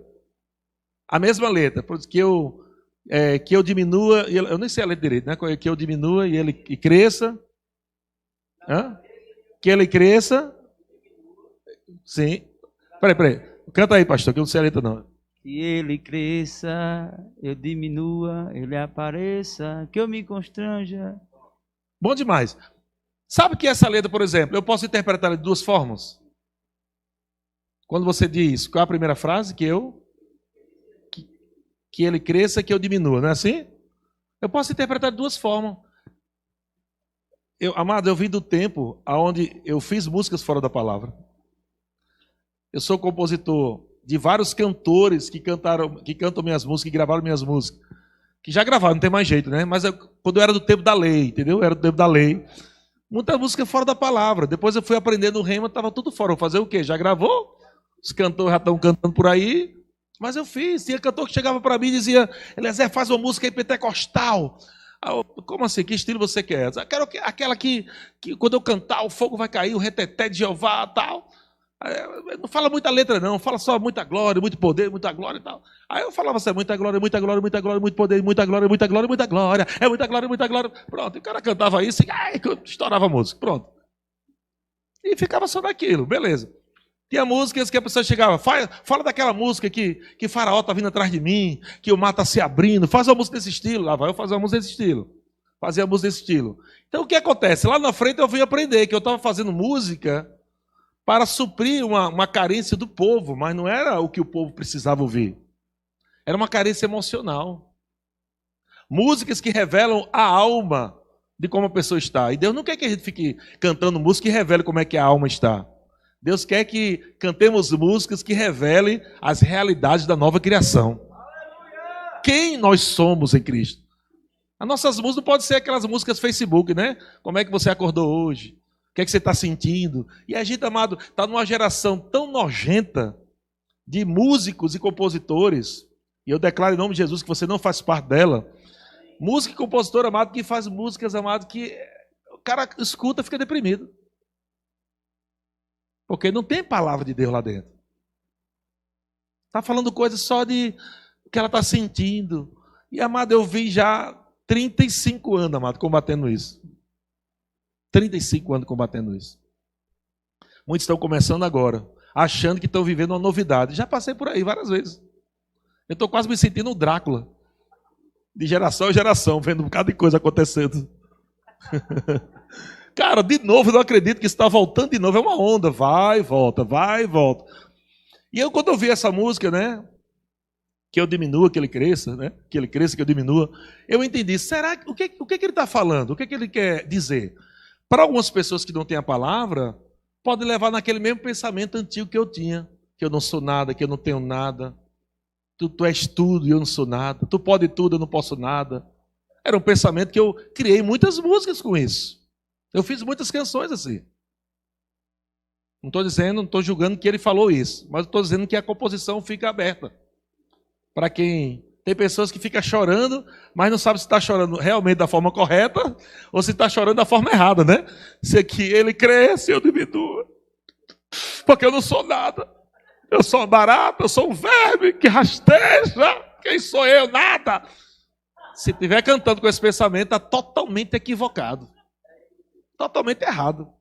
por isso que eu diminua, eu nem sei a letra direito, né? Que eu diminua e ele cresça. Hã? Que ele cresça. Sim. Peraí. Canta aí, pastor, que eu não sei a letra, não. Que ele cresça, eu diminua, ele apareça, que eu me constranja. Bom demais. Sabe que essa letra, por exemplo, eu posso interpretar de duas formas? Quando você diz, qual é a primeira frase? Que ele cresça, que eu diminua, não é assim? Eu posso interpretar de duas formas. Amado, eu vim do tempo onde eu fiz músicas fora da palavra. Eu sou compositor de vários cantores que cantam minhas músicas, que gravaram minhas músicas. Que já gravaram, não tem mais jeito, né? Mas quando eu era do tempo da lei, entendeu? Era do tempo da lei. Muita música fora da palavra. Depois eu fui aprendendo o rema, estava tudo fora. Vou fazer o quê? Já gravou? Os cantores já estão cantando por aí. Mas eu fiz. Tinha cantor que chegava para mim e dizia, Eliezer, faz uma música aí pentecostal. Como assim? Que estilo você quer? Eu quero aquela que quando eu cantar o fogo vai cair, o reteté de Jeová e tal. Não fala muita letra não, fala só muita glória, muito poder, muita glória e tal. Aí eu falava assim, muita glória, muita glória, muita glória, muito poder, muita glória, muita glória, muita glória, é muita glória, muita glória. Pronto, e o cara cantava isso e estourava a música, pronto. E ficava só naquilo, beleza. Tinha músicas que a pessoa chegava, fala daquela música que Faraó está vindo atrás de mim, que o mar está se abrindo, faz uma música desse estilo. Lá vai eu fazer uma música desse estilo. Fazia a música desse estilo. Então o que acontece? Lá na frente eu vim aprender que eu estava fazendo música para suprir uma carência do povo, mas não era o que o povo precisava ouvir. Era uma carência emocional. Músicas que revelam a alma de como a pessoa está. E Deus não quer que a gente fique cantando música que revele como é que a alma está. Deus quer que cantemos músicas que revelem as realidades da nova criação. Quem nós somos em Cristo. As nossas músicas não podem ser aquelas músicas Facebook, né? Como é que você acordou hoje? O que é que você está sentindo? E a gente, amado, está numa geração tão nojenta de músicos e compositores, e eu declaro em nome de Jesus que você não faz parte dela. Músico e compositor, amado, que faz músicas, amado, que o cara escuta e fica deprimido. Porque não tem palavra de Deus lá dentro. Está falando coisas só de o que ela está sentindo. E, amado, eu vi já 35 anos, amado, combatendo isso. 35 anos combatendo isso. Muitos estão começando agora, achando que estão vivendo uma novidade. Já passei por aí várias vezes. Eu estou quase me sentindo um Drácula. De geração em geração, vendo um bocado de coisa acontecendo. Cara, de novo, eu não acredito que isso está voltando de novo. É uma onda, vai e volta, vai e volta. E eu, quando eu vi essa música, né? Que eu diminua, que ele cresça, né? Que ele cresça, que eu diminua. Eu entendi, será que o que ele está falando? O que ele quer dizer? Para algumas pessoas que não têm a palavra, pode levar naquele mesmo pensamento antigo que eu tinha. Que eu não sou nada, que eu não tenho nada. Tu és tudo e eu não sou nada. Tu pode tudo, eu não posso nada. Era um pensamento que eu criei muitas músicas com isso. Eu fiz muitas canções assim. Não estou dizendo, não estou julgando que ele falou isso, mas estou dizendo que a composição fica aberta. Para quem... Tem pessoas que ficam chorando, mas não sabem se está chorando realmente da forma correta ou se está chorando da forma errada, né? Se aqui ele cresce, eu diminuo. Porque eu não sou nada. Eu sou barato, eu sou um verme que rasteja. Quem sou eu? Nada. Se estiver cantando com esse pensamento, está totalmente equivocado. Totalmente errado.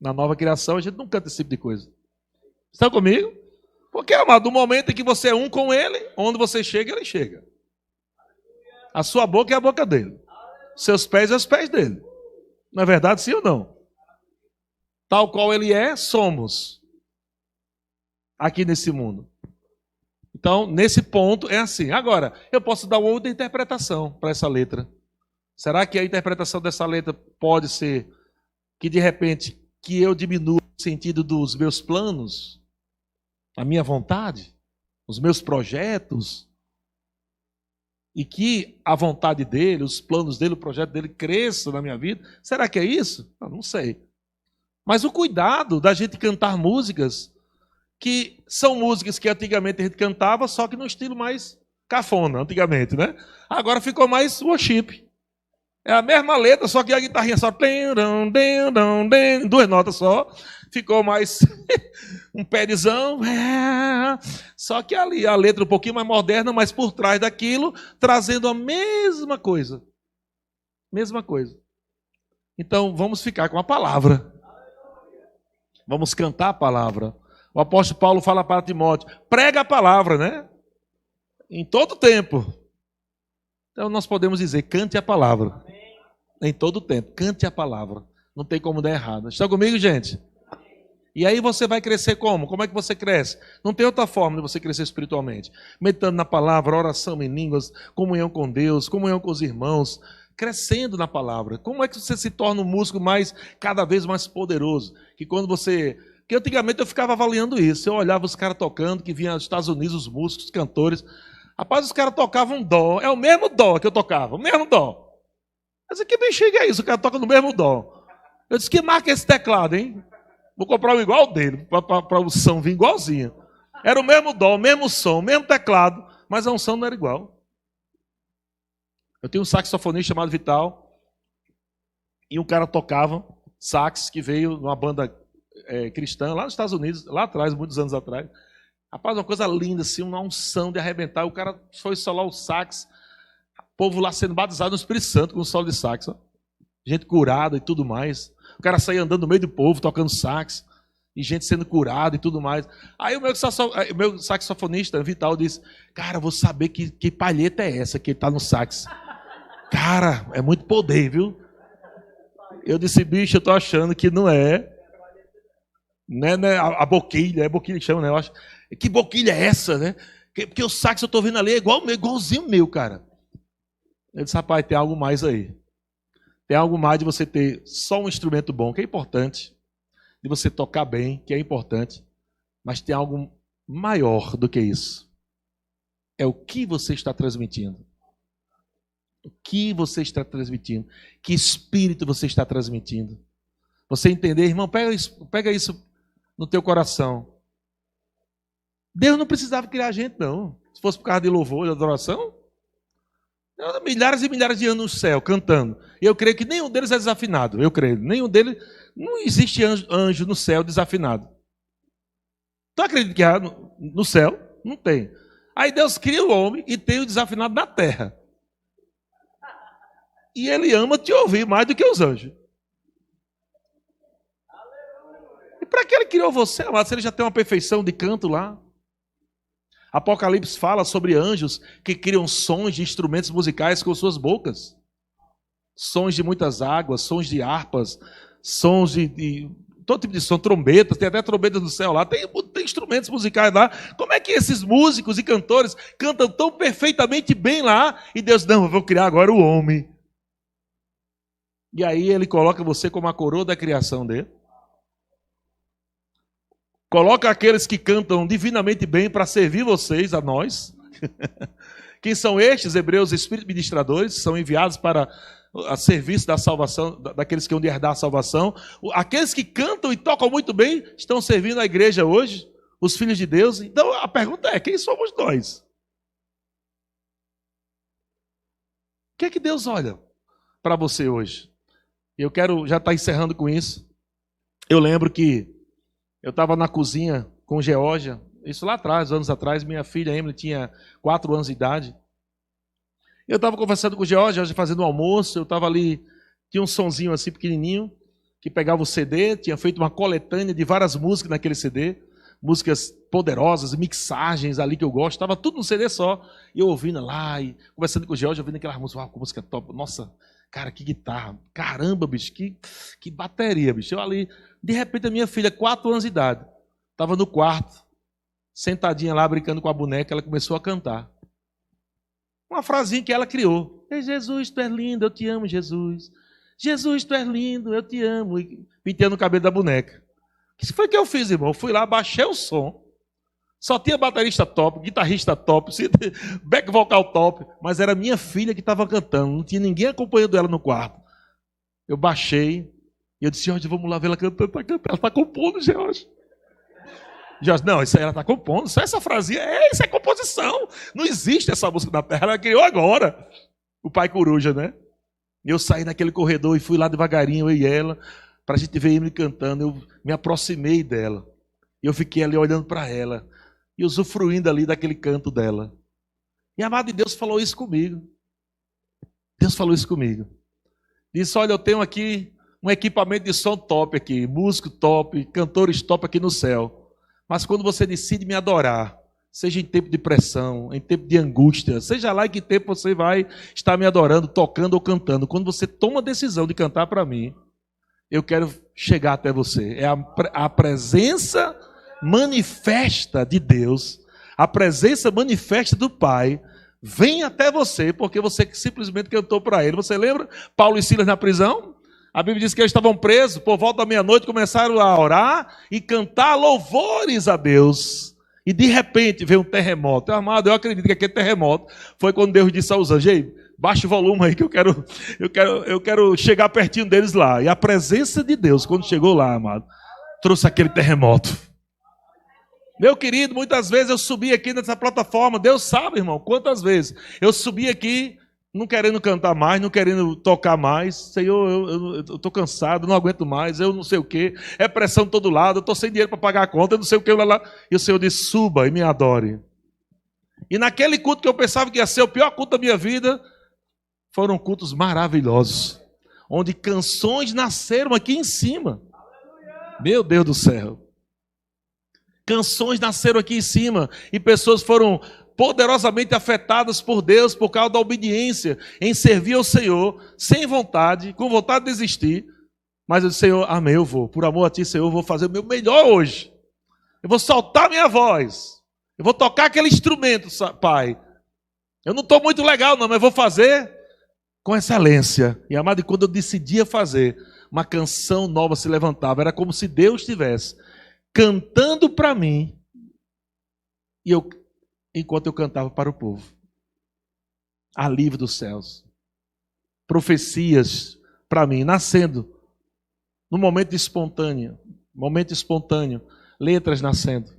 Na nova criação, a gente não canta esse tipo de coisa. Estão comigo? Porque, amado, no momento em que você é um com ele, onde você chega, ele chega. A sua boca é a boca dele. Seus pés é os pés dele. Não é verdade, sim ou não? Tal qual ele é, somos. Aqui nesse mundo. Então, nesse ponto, é assim. Agora, eu posso dar uma outra interpretação para essa letra. Será que a interpretação dessa letra pode ser que, de repente, que eu diminua o sentido dos meus planos, a minha vontade, os meus projetos, e que a vontade dele, os planos dele, o projeto dele cresça na minha vida? Será que é isso? Eu não sei. Mas o cuidado da gente cantar músicas que são músicas que antigamente a gente cantava, só que no estilo mais cafona, antigamente, né? Agora ficou mais worship. É a mesma letra, só que a guitarrinha só... duas notas só. Ficou mais um pézão. Só que ali a letra um pouquinho mais moderna, mas por trás daquilo, trazendo a mesma coisa. Mesma coisa. Então, vamos ficar com a palavra. Vamos cantar a palavra. O apóstolo Paulo fala para Timóteo, prega a palavra, né? Em todo tempo. Então nós podemos dizer, cante a palavra. Em todo tempo, cante a palavra. Não tem como dar errado. Está comigo, gente? E aí você vai crescer como? Como é que você cresce? Não tem outra forma de você crescer espiritualmente. Meditando na palavra, oração em línguas, comunhão com Deus, comunhão com os irmãos, crescendo na palavra. Como é que você se torna um músico cada vez mais poderoso? Que quando você... Porque antigamente eu ficava avaliando isso. Eu olhava os caras tocando, que vinham dos Estados Unidos, os músicos, os cantores. Rapaz, os caras tocavam dó. É o mesmo dó que eu tocava, o mesmo dó. Mas que bexiga é isso? O cara toca no mesmo dó. Eu disse, que marca esse teclado, hein? Vou comprar um igual dele, para o som vir igualzinho. Era o mesmo dó, o mesmo som, o mesmo teclado, mas a unção não era igual. Eu tinha um saxofonista chamado Vital, e um cara tocava sax, que veio numa banda cristã, lá nos Estados Unidos, lá atrás, muitos anos atrás. Rapaz, uma coisa linda, assim, uma unção de arrebentar. O cara foi solar o sax, o povo lá sendo batizado no Espírito Santo com o solo de sax. Ó. Gente curada e tudo mais. O cara saía andando no meio do povo, tocando sax, e gente sendo curada e tudo mais. Aí o meu saxofonista, Vital, disse, cara, vou saber que palheta é essa que está no sax. Cara, é muito poder, viu? Eu disse, bicho, eu tô achando que não é. Né, a boquilha, é boquilha que chama, né? Eu acho, que boquilha é essa, né? Porque o sax eu tô vendo ali é igualzinho o meu, cara. Eu disse, rapaz, tem algo mais aí. Tem algo mais de você ter só um instrumento bom, que é importante. De você tocar bem, que é importante. Mas tem algo maior do que isso. É o que você está transmitindo. O que você está transmitindo. Que espírito você está transmitindo. Você entender, irmão, pega isso no teu coração. Deus não precisava criar a gente, não. Se fosse por causa de louvor, de adoração. Milhares e milhares de anos no céu, cantando. E eu creio que nenhum deles é desafinado. Eu creio. Nenhum deles... Não existe anjo no céu desafinado. Tu acredita que há no céu? Não tem. Aí Deus cria o homem e tem o desafinado na terra. E ele ama te ouvir mais do que os anjos. E para que ele criou você, amado, se ele já tem uma perfeição de canto lá? Apocalipse fala sobre anjos que criam sons de instrumentos musicais com suas bocas. Sons de muitas águas, sons de harpas, sons de todo tipo de som, trombetas, tem até trombetas no céu lá, tem instrumentos musicais lá. Como é que esses músicos e cantores cantam tão perfeitamente bem lá e Deus, não, eu vou criar agora o homem. E aí ele coloca você como a coroa da criação dele. Coloca aqueles que cantam divinamente bem para servir vocês, a nós. Quem são estes? Hebreus, espíritos ministradores, são enviados para a serviço da salvação, daqueles que vão herdar a salvação. Aqueles que cantam e tocam muito bem estão servindo a igreja hoje, os filhos de Deus. Então a pergunta é, quem somos nós? O que é que Deus olha para você hoje? Eu quero já estar encerrando com isso. Eu lembro que eu estava na cozinha com Geórgia, isso lá atrás, anos atrás, minha filha Emily tinha 4 anos de idade. Eu estava conversando com o Geórgia, fazendo um almoço, eu estava ali, tinha um sonzinho assim pequenininho, que pegava o CD, tinha feito uma coletânea de várias músicas naquele CD, músicas poderosas, mixagens ali que eu gosto, estava tudo no CD só, e eu ouvindo lá, e conversando com o Geórgia, ouvindo aquelas músicas, uau, que música top, nossa, cara, que guitarra, caramba, bicho, que bateria, bicho, eu ali... De repente, a minha filha, 4 anos de idade, estava no quarto, sentadinha lá, brincando com a boneca, ela começou a cantar. Uma frasinha que ela criou. Jesus, tu és lindo, eu te amo, Jesus. Jesus, tu és lindo, eu te amo. E penteando o cabelo da boneca. O que foi que eu fiz, irmão? Eu fui lá, baixei o som. Só tinha baterista top, guitarrista top, back vocal top, mas era minha filha que estava cantando, não tinha ninguém acompanhando ela no quarto. Eu baixei, e eu disse, Jorge, vamos lá ver ela cantando, ela está compondo, Jorge. Jorge, não, isso aí ela está compondo, só essa frasinha, isso é composição. Não existe essa música na terra, ela criou agora. O pai coruja, né? Eu saí naquele corredor e fui lá devagarinho, eu e ela, para a gente ver ele cantando. Eu me aproximei dela. E eu fiquei ali olhando para ela, e usufruindo ali daquele canto dela. E a amada de Deus falou isso comigo. Deus falou isso comigo. Disse, olha, eu tenho aqui um equipamento de som top aqui, músico top, cantores top aqui no céu. Mas quando você decide me adorar, seja em tempo de pressão, em tempo de angústia, seja lá em que tempo você vai estar me adorando, tocando ou cantando, quando você toma a decisão de cantar para mim, eu quero chegar até você. É a presença manifesta de Deus, a presença manifesta do Pai, vem até você, porque você simplesmente cantou para Ele. Você lembra Paulo e Silas na prisão? A Bíblia diz que eles estavam presos, por volta da meia-noite começaram a orar e cantar louvores a Deus. E de repente veio um terremoto. Amado, eu acredito que aquele terremoto foi quando Deus disse aos anjos, ei, baixa o volume aí que eu quero chegar pertinho deles lá. E a presença de Deus, quando chegou lá, amado, trouxe aquele terremoto. Meu querido, muitas vezes eu subi aqui nessa plataforma, Deus sabe, irmão, quantas vezes eu subi aqui, não querendo cantar mais, não querendo tocar mais. Senhor, eu estou cansado, não aguento mais, eu não sei o quê. É pressão de todo lado, eu estou sem dinheiro para pagar a conta, eu não sei o quê. Lá. E o Senhor disse, suba e me adore. E naquele culto que eu pensava que ia ser o pior culto da minha vida, foram cultos maravilhosos, onde canções nasceram aqui em cima. Meu Deus do céu. Canções nasceram aqui em cima e pessoas foram poderosamente afetadas por Deus por causa da obediência em servir ao Senhor, sem vontade, com vontade de desistir. Mas eu disse, Senhor, amém, eu vou. Por amor a Ti, Senhor, eu vou fazer o meu melhor hoje. Eu vou soltar minha voz. Eu vou tocar aquele instrumento, Pai. Eu não estou muito legal não, mas vou fazer com excelência. E amado, quando eu decidia fazer, uma canção nova se levantava. Era como se Deus estivesse cantando para mim. E eu... enquanto eu cantava para o povo. Alívio dos céus. Profecias para mim, nascendo no momento espontâneo, letras nascendo,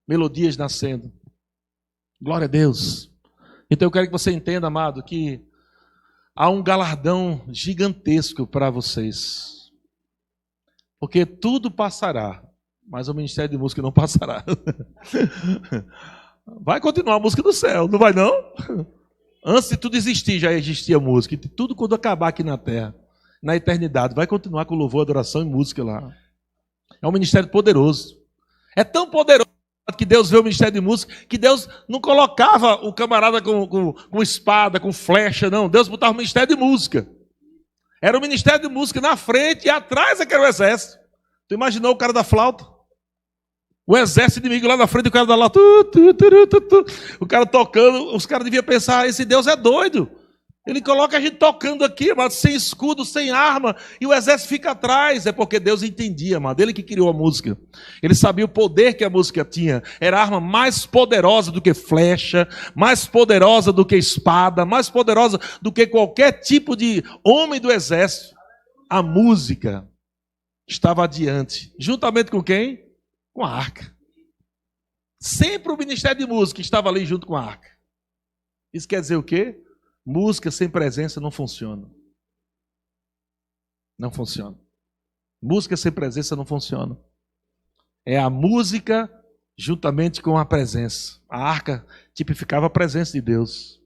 melodias nascendo. Glória a Deus. Então eu quero que você entenda, amado, que há um galardão gigantesco para vocês. Porque tudo passará, mas o ministério de música não passará. Vai continuar a música do céu, não vai não? Antes de tudo existir, já existia música. E tudo quando acabar aqui na terra, na eternidade, vai continuar com louvor, adoração e música lá. É um ministério poderoso. É tão poderoso que Deus vê o ministério de música, que Deus não colocava o camarada com espada, com flecha, não. Deus botava o ministério de música. Era o ministério de música na frente e atrás é que era o exército. Tu imaginou o cara da flauta? O exército inimigo lá na frente, o cara da lá, o cara tocando, os caras deviam pensar, esse Deus é doido. Ele coloca a gente tocando aqui, mas sem escudo, sem arma, e o exército fica atrás. É porque Deus entendia, amado. Ele que criou a música. Ele sabia o poder que a música tinha. Era a arma mais poderosa do que flecha, mais poderosa do que espada, mais poderosa do que qualquer tipo de homem do exército. A música estava adiante. Juntamente com quem? Com a arca. Sempre o ministério de música estava ali junto com a arca. Isso quer dizer o quê? Música sem presença não funciona. Não funciona. Música sem presença não funciona. É a música juntamente com a presença. A arca tipificava a presença de Deus.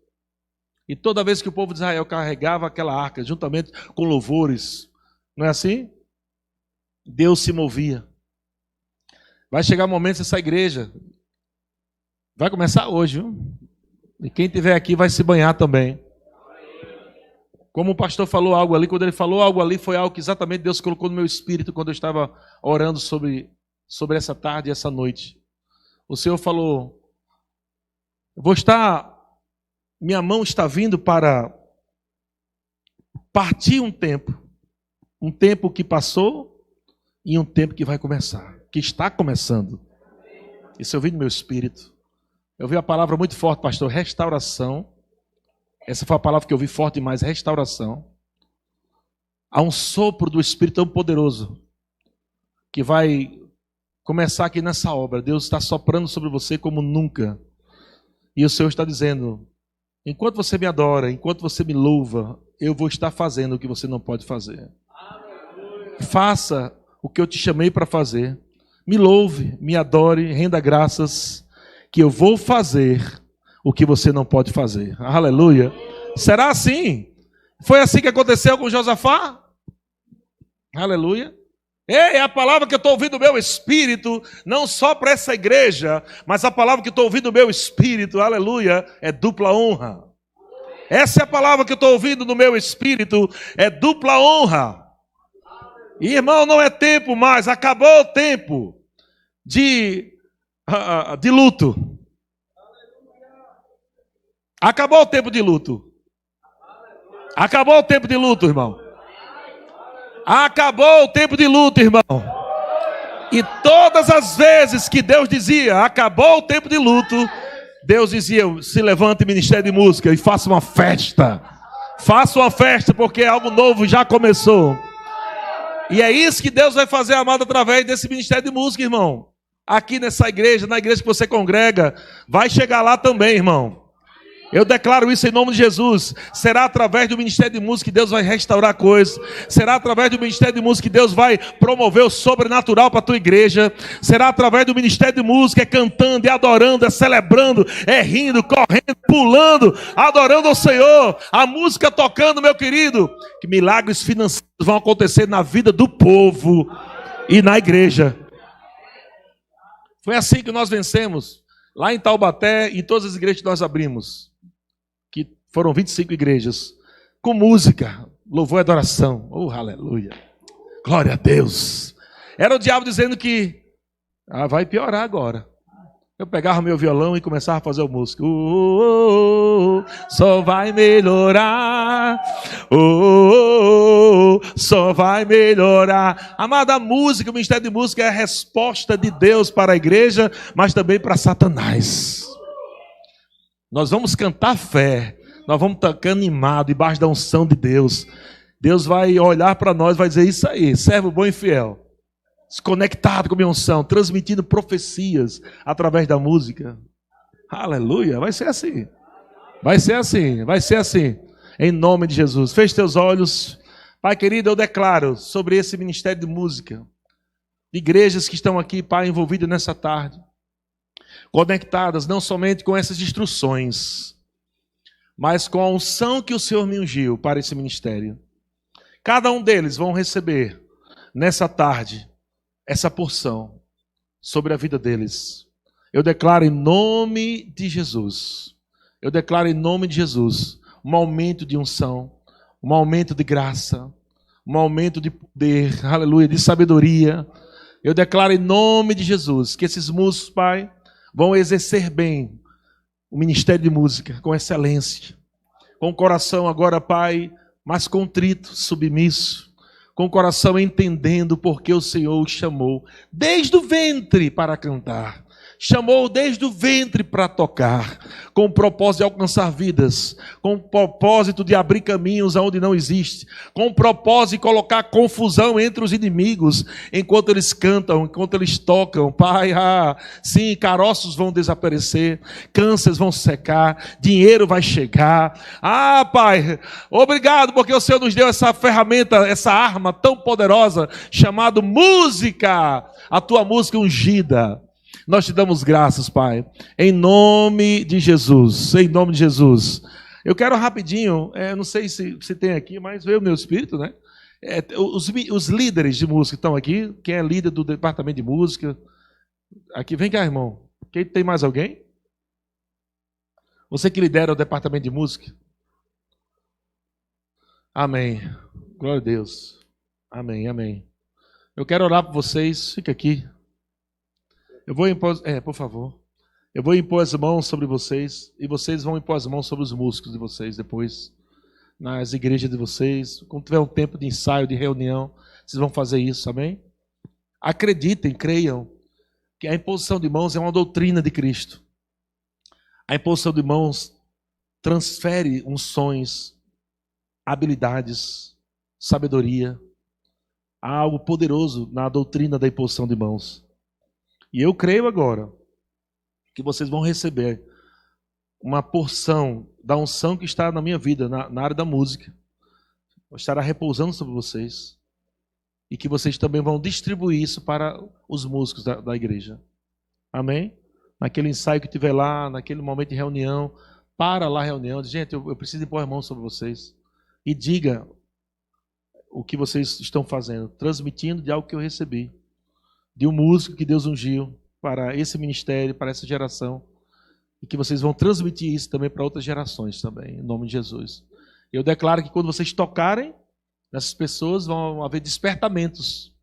E toda vez que o povo de Israel carregava aquela arca, juntamente com louvores, não é assim? Deus se movia. Vai chegar um momento essa igreja vai começar hoje, viu? E quem estiver aqui vai se banhar também. Como o pastor falou algo ali, quando ele falou algo ali, foi algo que exatamente Deus colocou no meu espírito quando eu estava orando sobre essa tarde e essa noite. O Senhor falou, minha mão está vindo para partir um tempo que passou e um tempo que vai começar, que está começando. Isso eu vi no meu espírito. Eu vi a palavra muito forte, pastor, restauração. Essa foi a palavra que eu vi forte demais, restauração. Há um sopro do Espírito tão poderoso que vai começar aqui nessa obra. Deus está soprando sobre você como nunca. E o Senhor está dizendo, enquanto você me adora, enquanto você me louva, eu vou estar fazendo o que você não pode fazer. Faça o que eu te chamei para fazer. Me louve, me adore, renda graças, que eu vou fazer o que você não pode fazer. Aleluia. Será assim? Foi assim que aconteceu com Josafá? Aleluia. É a palavra que eu estou ouvindo do meu espírito, não só para essa igreja, mas a palavra que eu estou ouvindo do meu espírito, aleluia, é dupla honra. Essa é a palavra que eu estou ouvindo no meu espírito, é dupla honra. E, irmão, não é tempo mais, acabou o tempo de luto. Acabou o tempo de luto. Acabou o tempo de luto, irmão. Acabou o tempo de luto, irmão. E todas as vezes que Deus dizia, acabou o tempo de luto, Deus dizia, se levante, ministério de música, e faça uma festa. Faça uma festa, porque algo novo já começou. E é isso que Deus vai fazer, amado, através desse ministério de música, irmão. Aqui nessa igreja, na igreja que você congrega, vai chegar lá também, irmão. Eu declaro isso em nome de Jesus. Será através do ministério de música que Deus vai restaurar coisas. Será através do ministério de música que Deus vai promover o sobrenatural para a tua igreja. Será através do ministério de música, cantando, adorando, celebrando, rindo, correndo, pulando, adorando ao Senhor. A música tocando, meu querido. Que milagres financeiros vão acontecer na vida do povo e na igreja. Foi assim que nós vencemos. Lá em Taubaté, em todas as igrejas que nós abrimos. Foram 25 igrejas, com música, louvor e adoração. Oh, aleluia. Glória a Deus. Era o diabo dizendo que vai piorar agora. Eu pegava meu violão e começava a fazer a música. Só vai melhorar. Só vai melhorar. Amada, a música, o ministério de música é a resposta de Deus para a igreja, mas também para Satanás. Nós vamos cantar fé. Nós vamos tocar animado, debaixo da unção de Deus. Deus vai olhar para nós, vai dizer isso aí, servo bom e fiel. Conectado com a minha unção, transmitindo profecias através da música. Aleluia, vai ser assim. Vai ser assim, vai ser assim. Em nome de Jesus. Feche teus olhos. Pai querido, eu declaro sobre esse ministério de música, de igrejas que estão aqui, Pai, envolvidas nessa tarde, conectadas não somente com essas instruções, mas com a unção que o Senhor me ungiu para esse ministério. Cada um deles vão receber nessa tarde essa porção sobre a vida deles. Eu declaro em nome de Jesus. Eu declaro em nome de Jesus um aumento de unção, um aumento de graça, um aumento de poder, aleluia, de sabedoria. Eu declaro em nome de Jesus que esses músicos, Pai, vão exercer bem o ministério de música com excelência, com o coração agora, Pai, mais contrito, submisso, com o coração entendendo porque o Senhor os chamou desde o ventre para cantar. Chamou desde o ventre para tocar, com o propósito de alcançar vidas, com o propósito de abrir caminhos onde não existe, com o propósito de colocar confusão entre os inimigos, enquanto eles cantam, enquanto eles tocam. Pai, sim, caroços vão desaparecer, cânceres vão secar, dinheiro vai chegar. Pai, obrigado porque o Senhor nos deu essa ferramenta, essa arma tão poderosa, chamada música, a tua música ungida. Nós te damos graças, Pai, em nome de Jesus, em nome de Jesus. Eu quero rapidinho, não sei se tem aqui, mas veio o meu espírito, né? Os líderes de música estão aqui, quem é líder do departamento de música? Aqui, vem cá, irmão. Quem tem mais alguém? Você que lidera o departamento de música? Amém. Glória a Deus. Amém, amém. Eu quero orar por vocês, fica aqui. Eu vou impor, por favor. Eu vou impor as mãos sobre vocês e vocês vão impor as mãos sobre os músicos de vocês depois, nas igrejas de vocês. Quando tiver um tempo de ensaio, de reunião, vocês vão fazer isso, amém? Acreditem, creiam que a imposição de mãos é uma doutrina de Cristo. A imposição de mãos transfere unções, habilidades, sabedoria. Há algo poderoso na doutrina da imposição de mãos. E eu creio agora que vocês vão receber uma porção da unção que está na minha vida, na área da música. Estará repousando sobre vocês. E que vocês também vão distribuir isso para os músicos da igreja. Amém? Naquele ensaio que tiver lá, naquele momento de reunião, para lá a reunião, diz, gente, eu preciso impor a mão sobre vocês. E diga o que vocês estão fazendo, transmitindo de algo que eu recebi. De um músico que Deus ungiu para esse ministério, para essa geração, e que vocês vão transmitir isso também para outras gerações também, em nome de Jesus. Eu declaro que quando vocês tocarem nessas pessoas, vão haver despertamentos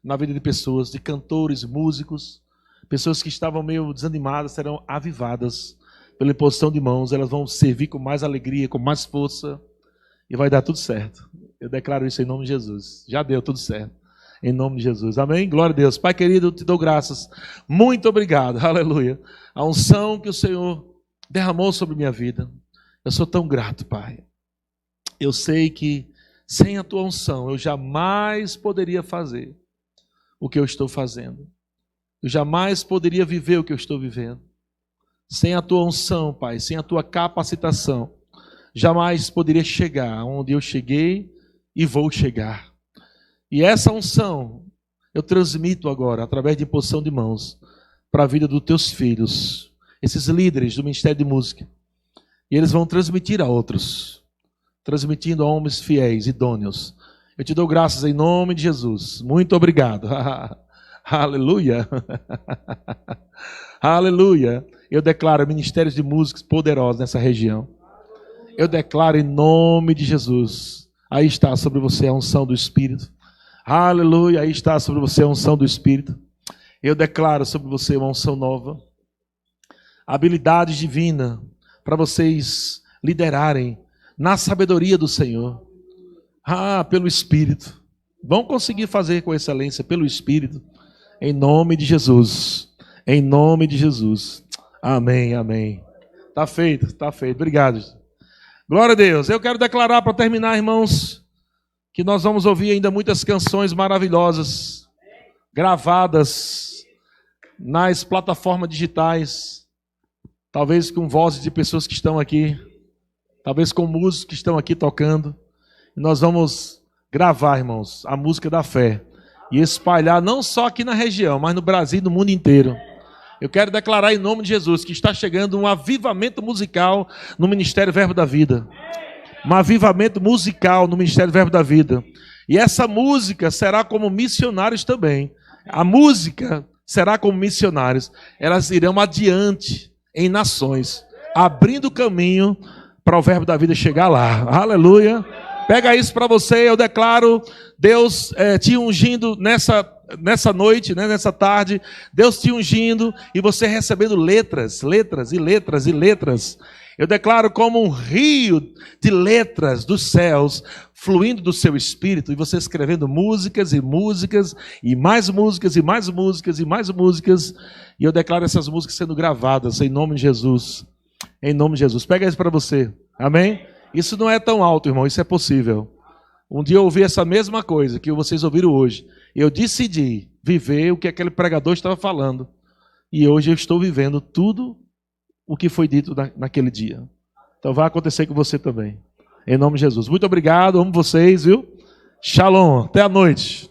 na vida de pessoas, de cantores, músicos, pessoas que estavam meio desanimadas serão avivadas pela imposição de mãos, elas vão servir com mais alegria, com mais força, e vai dar tudo certo. Eu declaro isso em nome de Jesus. Já deu tudo certo. Em nome de Jesus. Amém? Glória a Deus. Pai querido, eu te dou graças. Muito obrigado. Aleluia. A unção que o Senhor derramou sobre minha vida. Eu sou tão grato, Pai. Eu sei que sem a tua unção eu jamais poderia fazer o que eu estou fazendo. Eu jamais poderia viver o que eu estou vivendo. Sem a tua unção, Pai, sem a tua capacitação, jamais poderia chegar onde eu cheguei e vou chegar. E essa unção eu transmito agora, através de imposição de mãos, para a vida dos teus filhos, esses líderes do Ministério de Música. E eles vão transmitir a outros, transmitindo a homens fiéis, idôneos. Eu te dou graças em nome de Jesus. Muito obrigado. Aleluia. Aleluia. Eu declaro ministérios de músicos poderosos nessa região. Eu declaro em nome de Jesus. Aí está sobre você a unção do Espírito. Aleluia, aí está sobre você a unção do Espírito. Eu declaro sobre você uma unção nova. Habilidade divina para vocês liderarem na sabedoria do Senhor. Pelo Espírito. Vão conseguir fazer com excelência pelo Espírito. Em nome de Jesus. Em nome de Jesus. Amém, amém. Está feito, está feito. Obrigado. Glória a Deus. Eu quero declarar para terminar, irmãos, que nós vamos ouvir ainda muitas canções maravilhosas, gravadas nas plataformas digitais, talvez com vozes de pessoas que estão aqui, talvez com músicos que estão aqui tocando. E nós vamos gravar, irmãos, a música da fé e espalhar não só aqui na região, mas no Brasil e no mundo inteiro. Eu quero declarar em nome de Jesus que está chegando um avivamento musical no Ministério Verbo da Vida. Um avivamento musical no Ministério Verbo da Vida. E essa música será como missionários também. A música será como missionários. Elas irão adiante em nações, abrindo caminho para o Verbo da Vida chegar lá. Aleluia. Pega isso para você, eu declaro, Deus te ungindo nessa noite, né, nessa tarde, Deus te ungindo e você recebendo letras. Eu declaro como um rio de letras dos céus fluindo do seu espírito e você escrevendo músicas e músicas e mais músicas e mais músicas e mais músicas. E eu declaro essas músicas sendo gravadas em nome de Jesus. Em nome de Jesus. Pega isso para você. Amém? Isso não é tão alto, irmão, isso é possível. Um dia eu ouvi essa mesma coisa que vocês ouviram hoje. Eu decidi viver o que aquele pregador estava falando. E hoje eu estou vivendo tudo o que foi dito naquele dia. Então vai acontecer com você também. Em nome de Jesus. Muito obrigado, amo vocês, viu? Shalom, até a noite.